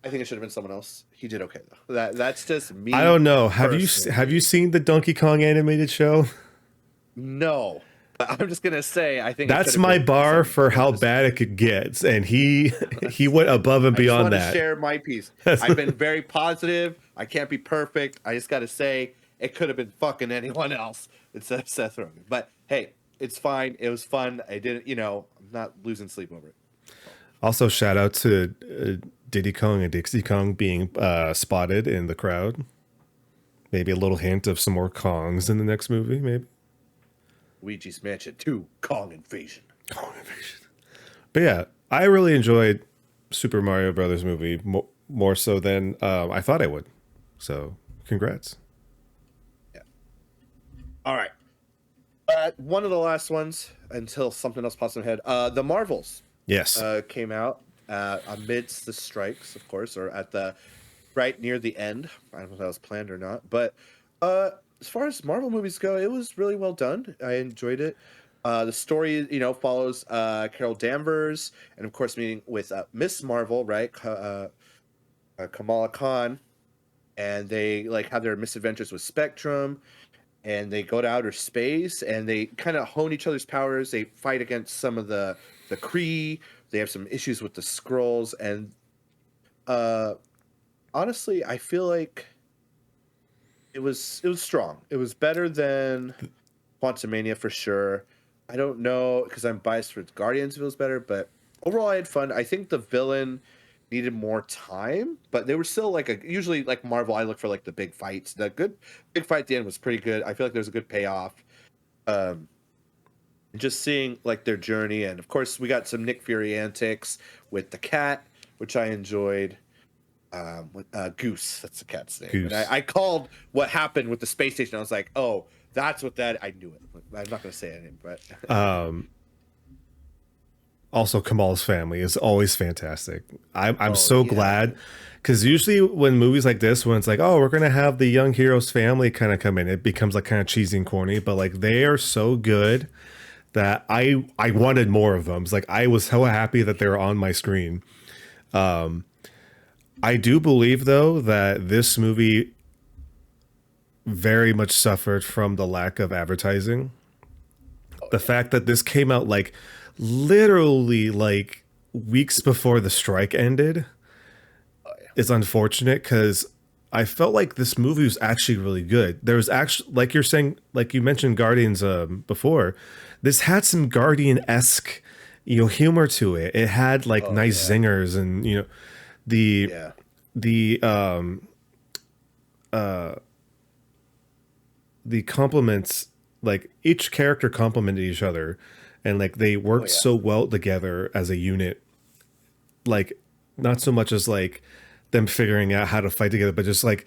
I think it should have been someone else. He did okay though. That's just me. I don't know. Have you seen the Donkey Kong animated show? No. But I'm just gonna say I think that's my bar for how bad it could get, and he went above and beyond that. I just want to share my piece. I've been very positive. I can't be perfect. I just got to say it could have been fucking anyone else instead of Seth Rogen. But hey, it's fine. It was fun. I didn't. I'm not losing sleep over it. Also, shout out to Diddy Kong and Dixie Kong being spotted in the crowd. Maybe a little hint of some more Kongs in the next movie. Maybe. Luigi's Mansion 2, Kong Invasion. But yeah, I really enjoyed Super Mario Brothers movie more so than I thought I would. So, congrats. Yeah. All right. One of the last ones until something else pops in my head. The Marvels. Yes. Came out amidst the strikes, of course, or at the right near the end. I don't know if that was planned or not, but as far as Marvel movies go, it was really well done. I enjoyed it. The story, follows Carol Danvers, and of course, meeting with Miss Marvel, right? Kamala Khan, and they like have their misadventures with Spectrum, and they go to outer space, and they kind of hone each other's powers. They fight against some of the Kree. They have some issues with the Skrulls, and honestly, I feel like it was strong. It was better than Quantumania for sure. I don't know because I'm biased for Guardians. It was better, but overall I had fun. I think the villain needed more time, but they were still like usually like Marvel. I look for like the big fights. The good big fight at the end was pretty good. I feel like there's a good payoff. Um, just seeing like their journey, and of course we got some Nick Fury antics with the cat, which I enjoyed. With Goose, that's the cat's name. And Goose. I called what happened with the space station. I was like, oh, that's what that. I knew it. I'm not going to say anything, but Also, Kamal's family is always fantastic. I'm oh so yeah, glad because usually when movies like this, when it's like, oh, we're gonna have the young hero's family kind of come in, it becomes like kind of cheesy and corny. But like they are so good that I wanted more of them. It's like I was so happy that they were on my screen. I do believe though that this movie very much suffered from the lack of advertising. oh The yeah, fact that this came out like literally like weeks before the strike ended oh yeah. is unfortunate because I felt like this movie was actually really good. There was actually, like you're saying, like you mentioned Guardians before, this had some Guardian-esque, humor to it. It had like Oh nice yeah, zingers and the yeah. the the compliments, like each character complimented each other and like they Oh worked yeah. so well together as a unit. Like not so much as like them figuring out how to fight together, but just like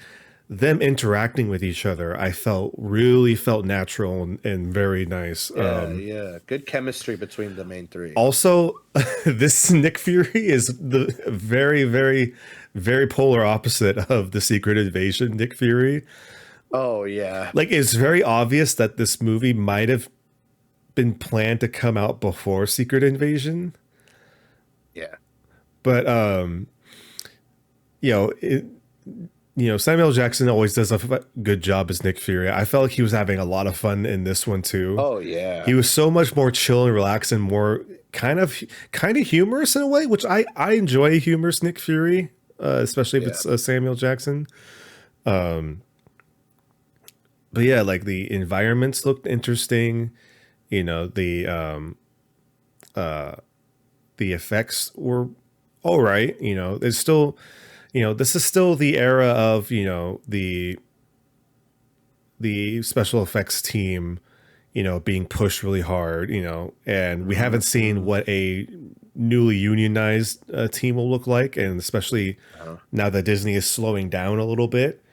them interacting with each other. I felt natural and very nice. Yeah, yeah. Good chemistry between the main three. Also, this Nick Fury is the very, very, very polar opposite of the Secret Invasion Nick Fury. Oh yeah, Like it's very obvious that this movie might have been planned to come out before Secret Invasion, yeah. but you know, it, Samuel Jackson always does a good job as Nick Fury. I felt like he was having a lot of fun in this one too. Oh He yeah, was so much more chill and relaxed and more kind of humorous in a way, which I enjoy humorous Nick Fury, especially if yeah. it's Samuel Jackson. But yeah, like the environments looked interesting. You know, the effects were all right. There's still, this is still the era of the special effects team, being pushed really hard. And we haven't seen Mm-hmm. what a newly unionized team will look like, and especially Uh, now that Disney is slowing down a little bit.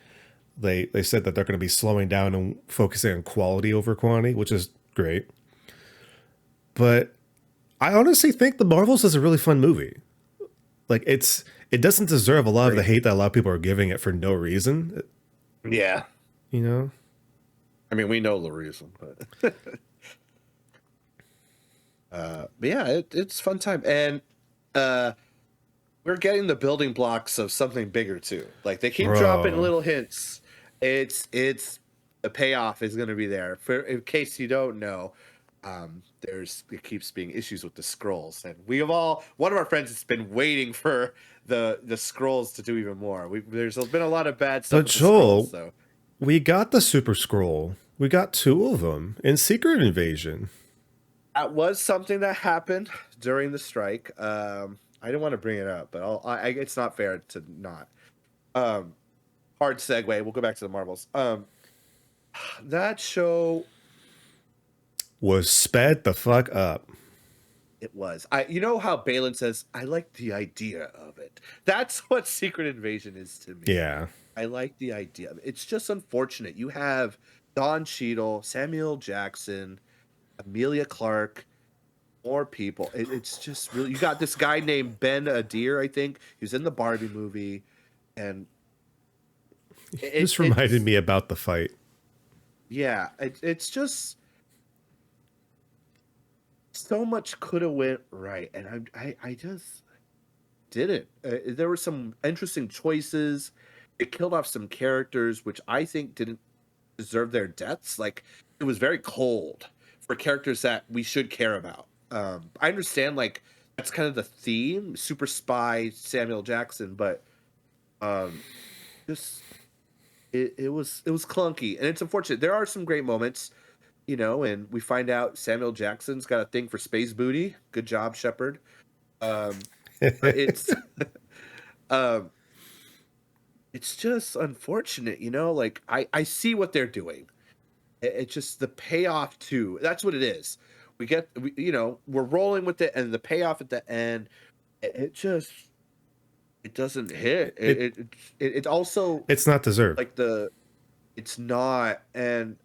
They said that they're going to be slowing down and focusing on quality over quantity, which is great. But I honestly think The Marvels is a really fun movie. Like it doesn't deserve a lot of the great. hate that a lot of people are giving it for no reason. Yeah. You know, I mean, we know the reason, but but yeah, it's fun time, and uh, we're getting the building blocks of something bigger too. Like they keep dropping bro. little hints. It's the payoff is going to be there. For in case you don't know, there's it keeps being issues with the scrolls, and we have all one of our friends has been waiting for the scrolls to do even more. There's been a lot of bad stuff But with the scrolls, Joel, so we got the Super Scroll. We got two of them in Secret Invasion. that was something that happened during the strike. I didn't want to bring it up, but it's not fair to not. Um, hard segue. We'll go back to the Marvels. That show, Was sped the fuck up. it was. You know how Balin says, "I like the idea of it." That's what Secret Invasion is to me. Yeah. I like the idea of it. It's just unfortunate. You have Don Cheadle, Samuel Jackson, Amelia Clark, more people. It's just really you got this guy named Ben Adir, I think. He was in the Barbie movie, and This reminded it's me about the fight. yeah, it's just so much could have went right, and I just didn't. There were some interesting choices. It killed off some characters, which I think didn't deserve their deaths. Like it was very cold for characters that we should care about. I understand like that's kind of the theme, super spy Samuel Jackson, but um, just it was clunky, and it's unfortunate. There are some great moments, and we find out Samuel Jackson's got a thing for space booty. Good job, Shepard. But um, it's just unfortunate, like I see what they're doing. It's just the payoff too. That's what it is. We're rolling with it, and the payoff at the end, it just it doesn't hit. It also It's not deserved. like it's not, and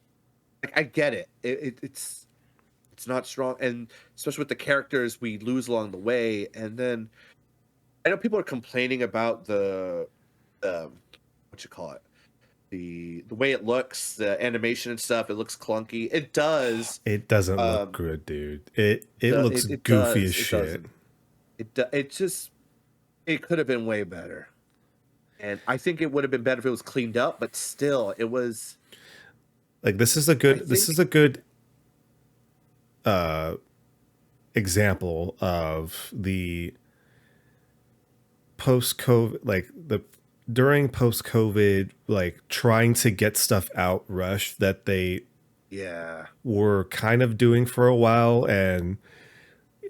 like I get it. It's not strong, and especially with the characters we lose along the way, and then I know people are complaining about the what you call it, the way it looks, the animation and stuff. It looks clunky. It does. It doesn't look good, dude. It looks goofy as shit. It could have been way better, and I think it would have been better if it was cleaned up. But still, it was like this is a good example of the post-COVID, like the during post-COVID, like trying to get stuff out rush that they were kind of doing for a while, and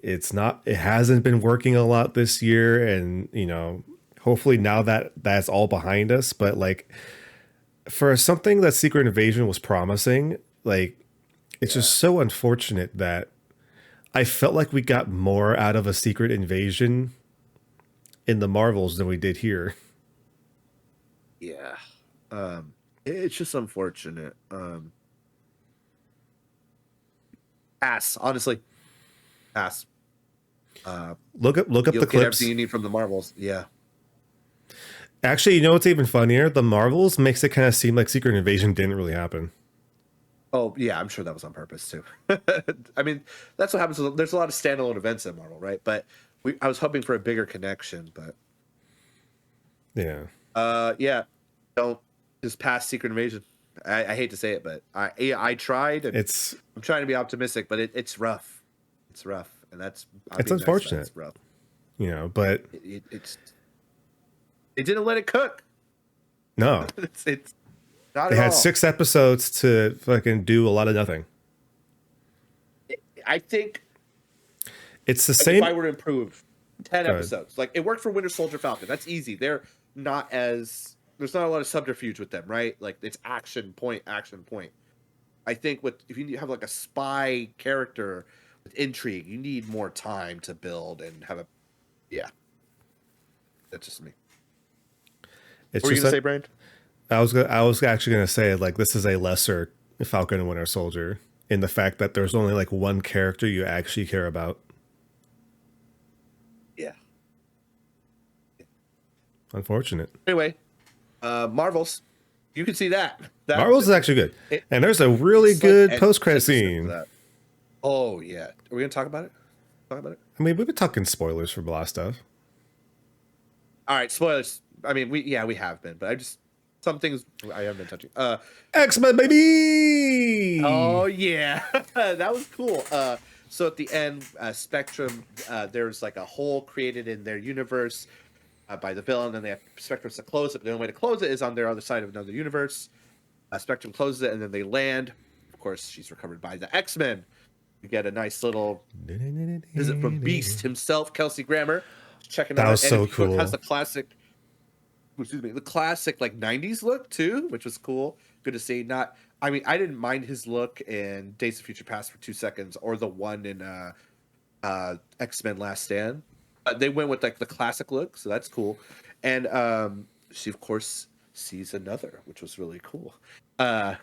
it hasn't been working a lot this year, and hopefully now that that's all behind us. But like for something that Secret Invasion was promising, like it's just so unfortunate that I felt like we got more out of a Secret Invasion in the Marvels than we did here. Yeah. It's just unfortunate. Pass, honestly. Pass. Look up the Get clips. everything you need from the Marvels. Yeah. Actually, you know what's even funnier? The Marvels makes it kind of seem like Secret Invasion didn't really happen. Oh yeah, I'm sure that was on purpose too. I mean, that's what happens. There's a lot of standalone events in Marvel, right? But I was hoping for a bigger connection, but yeah. Yeah. Don't just pass Secret Invasion. I hate to say it, but I tried. And I'm trying to be optimistic, but it's rough. It's rough, and it's unfortunate. Nice, it's rough. But it didn't let it cook. No, it's not. They had 6 episodes to fucking do a lot of nothing. I think it's the same. If I were to improve 10 episodes, like it worked for Winter Soldier, Falcon. That's easy. There's not a lot of subterfuge with them, right? Like it's action point. I think if you have like a spy character with intrigue, you need more time to build and have that's just me. What were you gonna say, Brian? I was actually gonna say, like, this is a lesser Falcon and Winter Soldier in the fact that there's only like one character you actually care about. Yeah. Unfortunate. Anyway, Marvels, you can see that. Marvels is actually good, and there's a really good post-credit scene. Oh yeah, are we gonna talk about it? I mean, we've been talking spoilers for a lot of stuff. All right, spoilers. I mean, we have been, but some things I haven't been touching. X-Men, baby! Oh yeah, that was cool. So at the end, Spectrum, there's like a hole created in their universe by the villain, and they have Spectrum to close it. But the only way to close it is on their other side of another universe. Spectrum closes it, and then they land. Of course, she's recovered by the X-Men. We get a nice little visit from Beast himself, Kelsey Grammer. Checking out. That was so cool. It has the classic like 90s look too, which was cool. Good to see. I didn't mind his look in Days of Future Past for 2 seconds, or the one in X-Men Last Stand. They went with like the classic look, so that's cool. And she of course sees another, which was really cool. Yeah,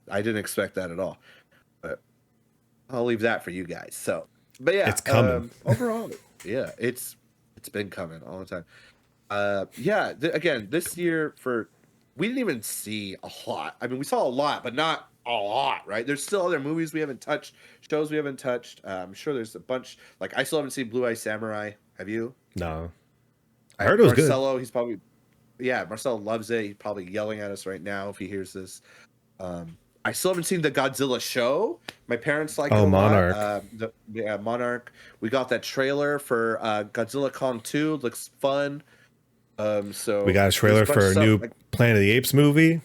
I didn't expect that at all, but I'll leave that for you guys. So, but yeah, it's coming. Overall, yeah, it's been coming all the time. Yeah, again, this year we didn't even see a lot. I mean, we saw a lot, but not a lot, right? There's still other movies we haven't touched, shows we haven't touched. I'm sure there's a bunch. Like I still haven't seen Blue Eye Samurai. Have you? No. I heard it was Marcelo, good. He's probably, Marcelo loves it. He's probably yelling at us right now if he hears this. I still haven't seen the Godzilla show. My parents like it a Monarch. Monarch. We got that trailer for Godzilla Kong 2. Looks fun. We So got a there's trailer a bunch of for a stuff new like, Planet of the Apes movie.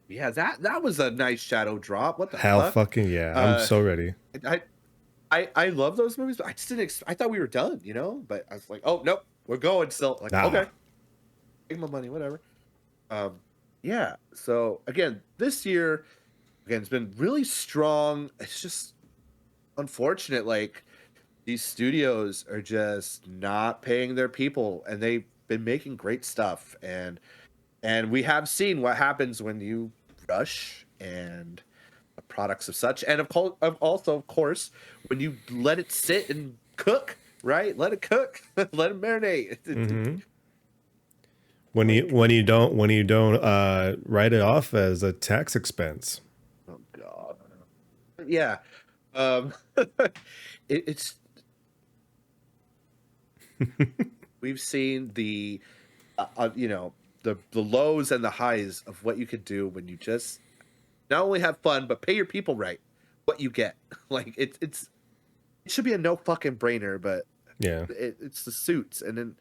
yeah, that was a nice shadow drop. What the Hell fuck? fucking yeah. I'm Uh, so ready. I I love those movies, but I just didn't. I thought we were done, you know. But I was like, oh nope, we're going still. Like, Nah. okay, take my money, whatever. Um, yeah. So again, this year again it's been really strong. It's just unfortunate. Like these studios are just not paying their people, and they've been making great stuff. And we have seen what happens when you rush and products of such, and also of course when you let it sit and cook, right? Let it cook, let it marinate. Mm-hmm. Like, When you don't write it off as a tax expense. oh god, yeah. um it, it's we've seen the you know, the lows and the highs of what you could do when you just not only have fun but pay your people right. What you get, like it should be a no fucking brainer, but Yeah. it's the suits. And then,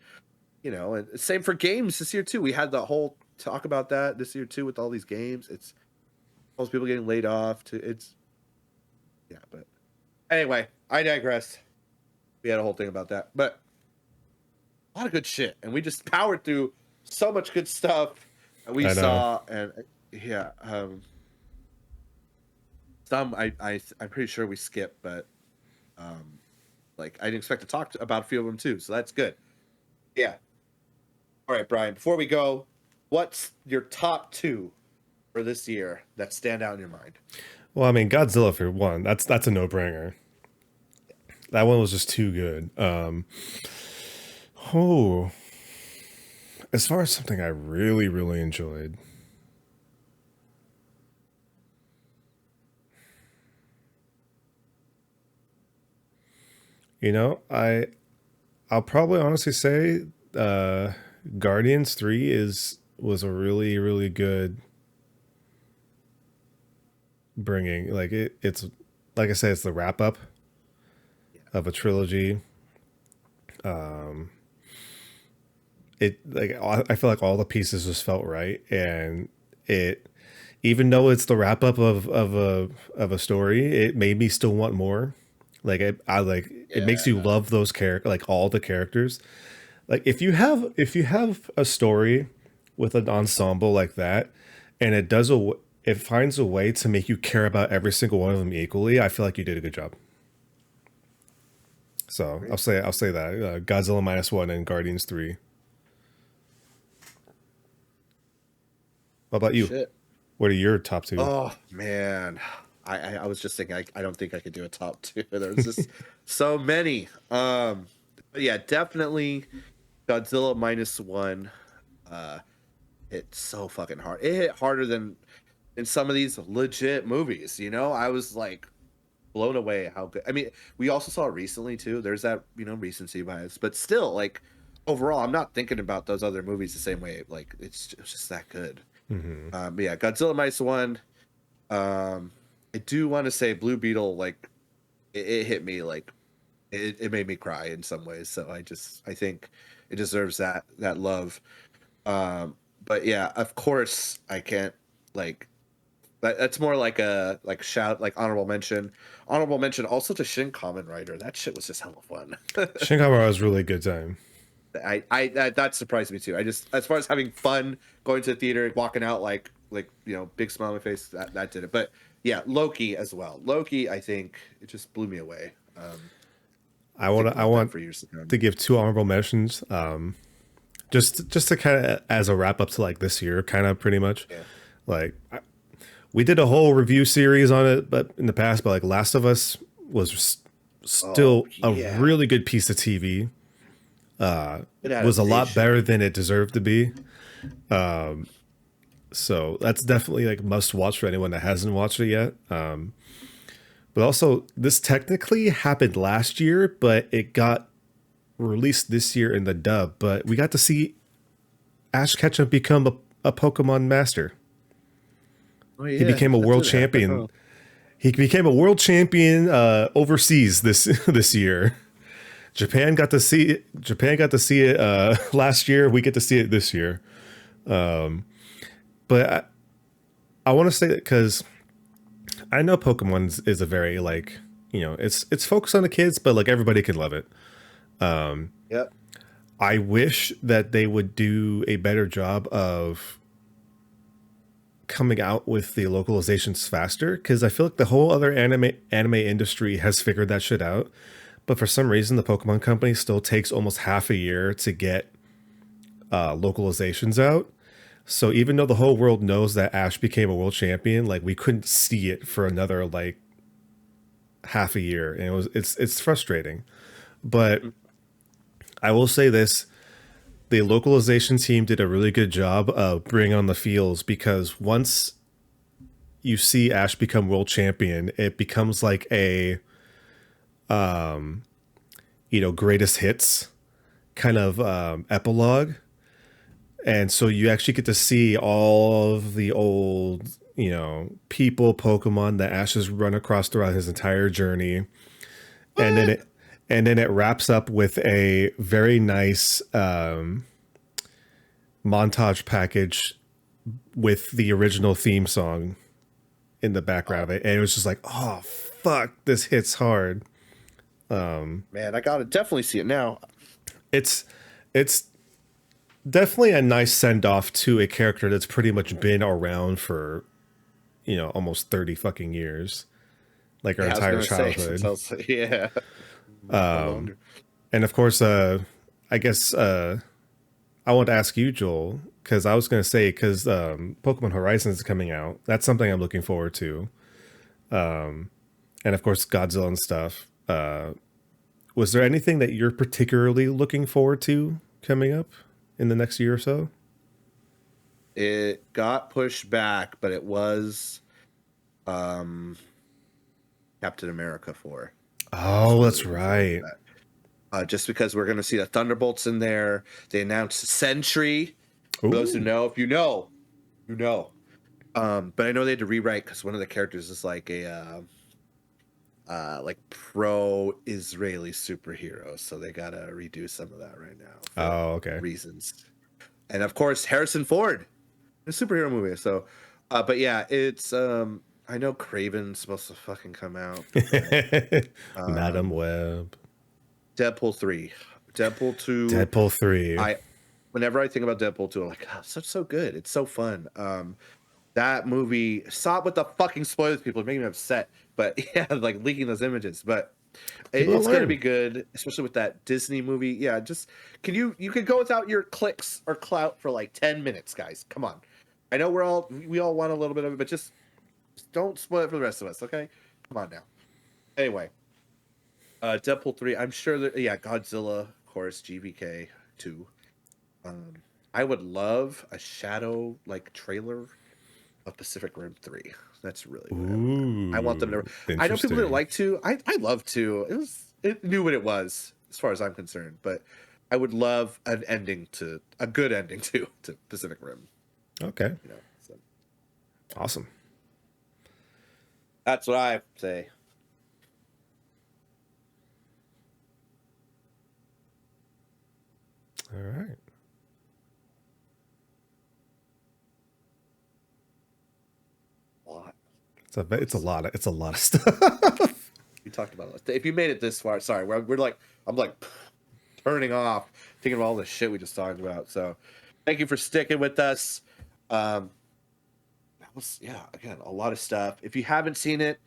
you know, and same for games this year too. We had the whole talk about that this year too with all these games. It's all those people getting laid off to it's yeah, but anyway, I digress. We had a whole thing about that. But a lot of good shit. And we just powered through so much good stuff that we I know. saw. And yeah, some I'm pretty sure we skipped, but um like I didn't expect to talk about a few of them too, so that's good. Yeah. All right, Brian, before we go, what's your top two for this year that stand out in your mind? Well, I mean, Godzilla for one. That's a no branger. That one was just too good. Oh, as far as something I really, really enjoyed, you know, I'll probably honestly say Guardians 3 is was a really, really good bringing. Like it's like I said, it's the wrap up Yeah. of a trilogy. It like I feel like all the pieces just felt right, and it even though it's the wrap up of a story, it made me still want more. Like I like it makes you Yeah. love those characters, like all the characters. Like if you have a story with an ensemble like that, and it finds a way to make you care about every single one of them equally, I feel like you did a good job. So Great. I'll say that Godzilla minus one and Guardians 3. What about you? Shit. What are your top two? Oh man. I was just thinking I don't think I could do a top two. There's just so many. But yeah, definitely Godzilla minus one. Uh it's so fucking hard. It hit harder than in some of these legit movies, you know? I was like blown away how good. I mean, we also saw it recently too. There's that, you know, recency bias, but still, like overall, I'm not thinking about those other movies the same way. Like it's just that good. Hmm. But yeah, Godzilla minus one. I do want to say Blue Beetle, like it hit me, like it made me cry in some ways. So I think it deserves that love. But yeah, of course I can't like that's more like a like shout like honorable mention. Honorable mention also to Shin Kamen Rider. That shit was just hella fun. Shin Kamen was a really good time. That surprised me too. I just as far as having fun going to the theater, walking out like you know, big smile on my face, that did it. But yeah, Loki as well. Loki, I think it just blew me away. Think I about that want for years to come. to give two honorable mentions. Just to kind of as a wrap up to like this year, kind of pretty much. Yeah. Like we did a whole review series on it, but in the past, but like Last of Us was Oh still a yeah. really good piece of TV. Good Was a lot adaptation. better than it deserved to be. So that's definitely like must watch for anyone that hasn't watched it yet. But also, this technically happened last year, but it got released this year in the dub. But we got to see Ash Ketchum become a Pokemon master. Oh He yeah, became a that world did happen. champion. Oh, He became a world champion overseas this this year. Japan got to see it last year. We get to see it this year. But I want to say that because I know Pokemon is a very like, it's focused on the kids, but like everybody can love it. Yep. I wish that they would do a better job of coming out with the localizations faster, because I feel like the whole other anime industry has figured that shit out. But for some reason, the Pokemon Company still takes almost half a year to get localizations out. So even though the whole world knows that Ash became a world champion, like we couldn't see it for another like half a year, and it's frustrating. But I will say this: the localization team did a really good job of bringing on the feels, because once you see Ash become world champion, it becomes like a greatest hits kind of epilogue. And so you actually get to see all of the old, people, Pokemon that Ash has run across throughout his entire journey. What? And then it wraps up with a very nice montage package with the original theme song in the background of it. And it was just like, oh fuck, this hits hard. Man, I gotta definitely see it now. It's definitely a nice send off to a character that's pretty much been around for, almost 30 fucking years, like our entire childhood. Yeah. And of course, I guess I want to ask you, Joel, because I was going to say, because Pokemon Horizons is coming out. That's something I'm looking forward to. And of course, Godzilla and stuff. Was there anything that you're particularly looking forward to coming up in the next year or so? It got pushed back, but it was Captain America 4. Oh, that's right. Just because we're going to see the Thunderbolts in there. They announced Sentry. For those who know, if you know, you know. But I know they had to rewrite because one of the characters is like a like pro-Israeli superhero, so they gotta redo some of that right now. Oh, okay. Reasons, and of course Harrison Ford, a superhero movie. So, but yeah, it's I know Craven's supposed to fucking come out. Madam Web. Deadpool 3, Deadpool 2. Deadpool 3. Whenever I think about Deadpool 2, I'm like, oh, so good. It's so fun. That movie, stop with the fucking spoilers, people. It's making me upset. But yeah, like leaking those images. But it's going to be good, especially with that Disney movie. Yeah, just you could go without your clicks or clout for like 10 minutes, guys. Come on. I know we all want a little bit of it, but just don't spoil it for the rest of us, okay? Come on now. Anyway, Deadpool 3. I'm sure that Godzilla, of course, GVK 2. I would love a shadow like trailer of Pacific Rim 3. That's really what I want them to. I know people didn't like 2. I love 2. It knew what it was as far as I'm concerned, but I would love a good ending to Pacific Rim. Okay. So. Awesome. That's what I say. All right. It's a lot of stuff. We talked about it. If you made it this far, sorry, we're like, I'm like turning off thinking of all the shit we just talked about. So thank you for sticking with us. That was again a lot of stuff. If you haven't seen it,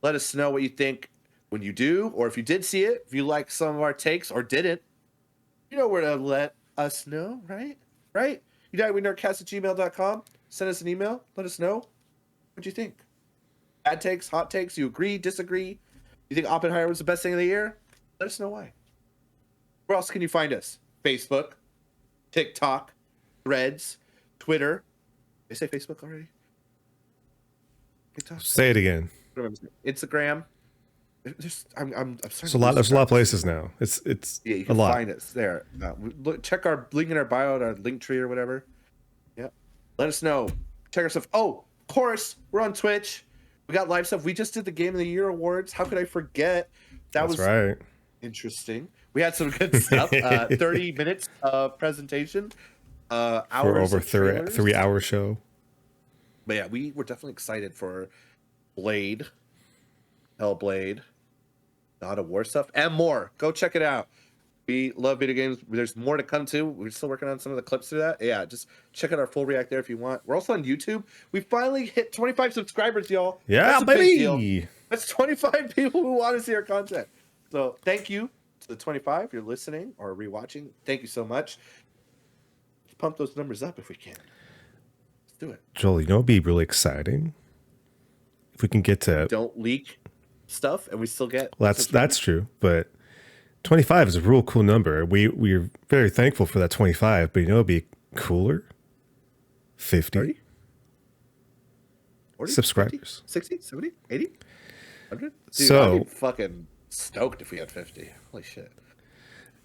let us know what you think when you do, or if you did see it, if you like some of our takes or didn't, you know where to let us know, right? UWNReviews@gmail.com. Send us an email. Let us know what you think. Bad takes, hot takes, you agree, disagree? You think Oppenheimer was the best thing of the year? Let us know why. Where else can you find us? Facebook, TikTok, Threads, Twitter. Did I say Facebook already? TikTok? Say it again. Instagram. I'm sorry. There's a lot of places now. It's you can find us there. Check our link in our bio, our link tree or whatever. Yeah. Let us know. Check our stuff. Oh, of course, we're on Twitch. We got live stuff. We just did the Game of the Year awards. How could I forget? That's right. Interesting. We had some good stuff. 30 minutes of presentation. For Hours over of trailers. 3 hour show. But yeah, we were definitely excited for Blade, Hellblade, God of War stuff, and more. Go check it out. We love video games. There's more to come too. We're still working on some of the clips to that. Yeah, just check out our full react there if you want. We're also on YouTube. We finally hit 25 subscribers, y'all. Yeah, That's a baby. big deal. That's 25 people who want to see our content. So thank you to the 25. If you're listening or rewatching, thank you so much. Let's pump those numbers up if we can. Let's do it. Joel, you know what'd be really exciting? If we can get to... Don't leak stuff and we still get... Well, that's true, but 25 is a real cool number. We're very thankful for that 25, but you know it'd be cooler? 50. 30? 40? Subscribers. 50? 60? 70? 80? 100? Dude, So... I'd be fucking stoked if we had 50. Holy shit.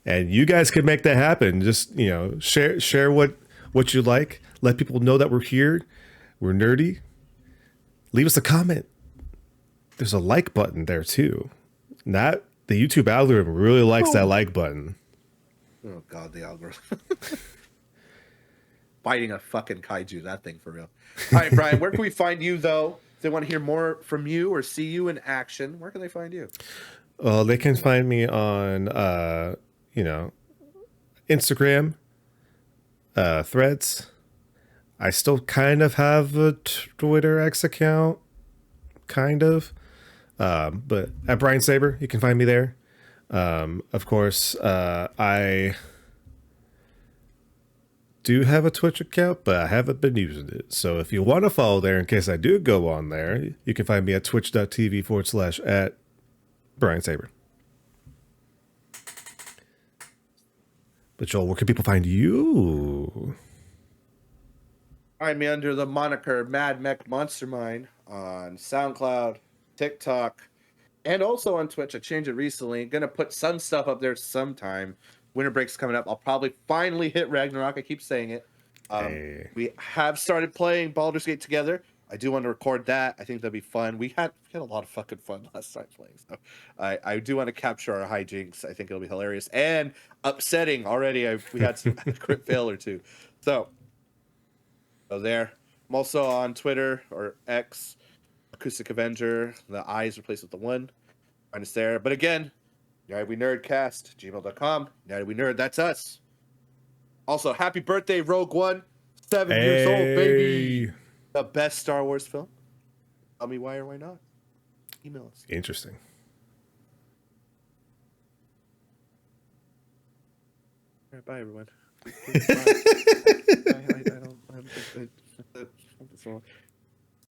And you guys can make that happen. Just, you know, share what you like. Let people know that we're here. We're nerdy. Leave us a comment. There's a like button there too. The YouTube algorithm really likes that like button. Oh god, the algorithm. Fighting a fucking kaiju, that thing for real. All right, Brian, where can we find you though? If they want to hear more from you or see you in action, where can they find you? Well, they can find me on Instagram, Threads. I still kind of have a Twitter X account, kind of. But at Brian Saber, you can find me there. Of course, I do have a Twitch account, but I haven't been using it. So if you want to follow there in case I do go on there, you can find me at twitch.tv/@Brian Saber. But Joel, where can people find you? Find me under the moniker Mad Mech Monster Mine on SoundCloud, TikTok, and also on Twitch. I changed it recently. Gonna put some stuff up there sometime. Winter break's coming up. I'll probably finally hit Ragnarok. I keep saying it. Hey. We have started playing Baldur's Gate together. I do want to record that. I think that'd be fun. We had a lot of fucking fun last time playing. So I do want to capture our hijinks. I think it'll be hilarious and upsetting already. We had some crit fail or two. So there. I'm also on Twitter or X, Acoustic Avenger. The I is replaced with the 1. Find us there. But again, United We Nerdcast, gmail.com. United We Nerd, that's us. Also, happy birthday, Rogue One. 7 years old, baby. The best Star Wars film. Tell me why or why not. Email us. Interesting. All right, bye, everyone. Bye. I don't.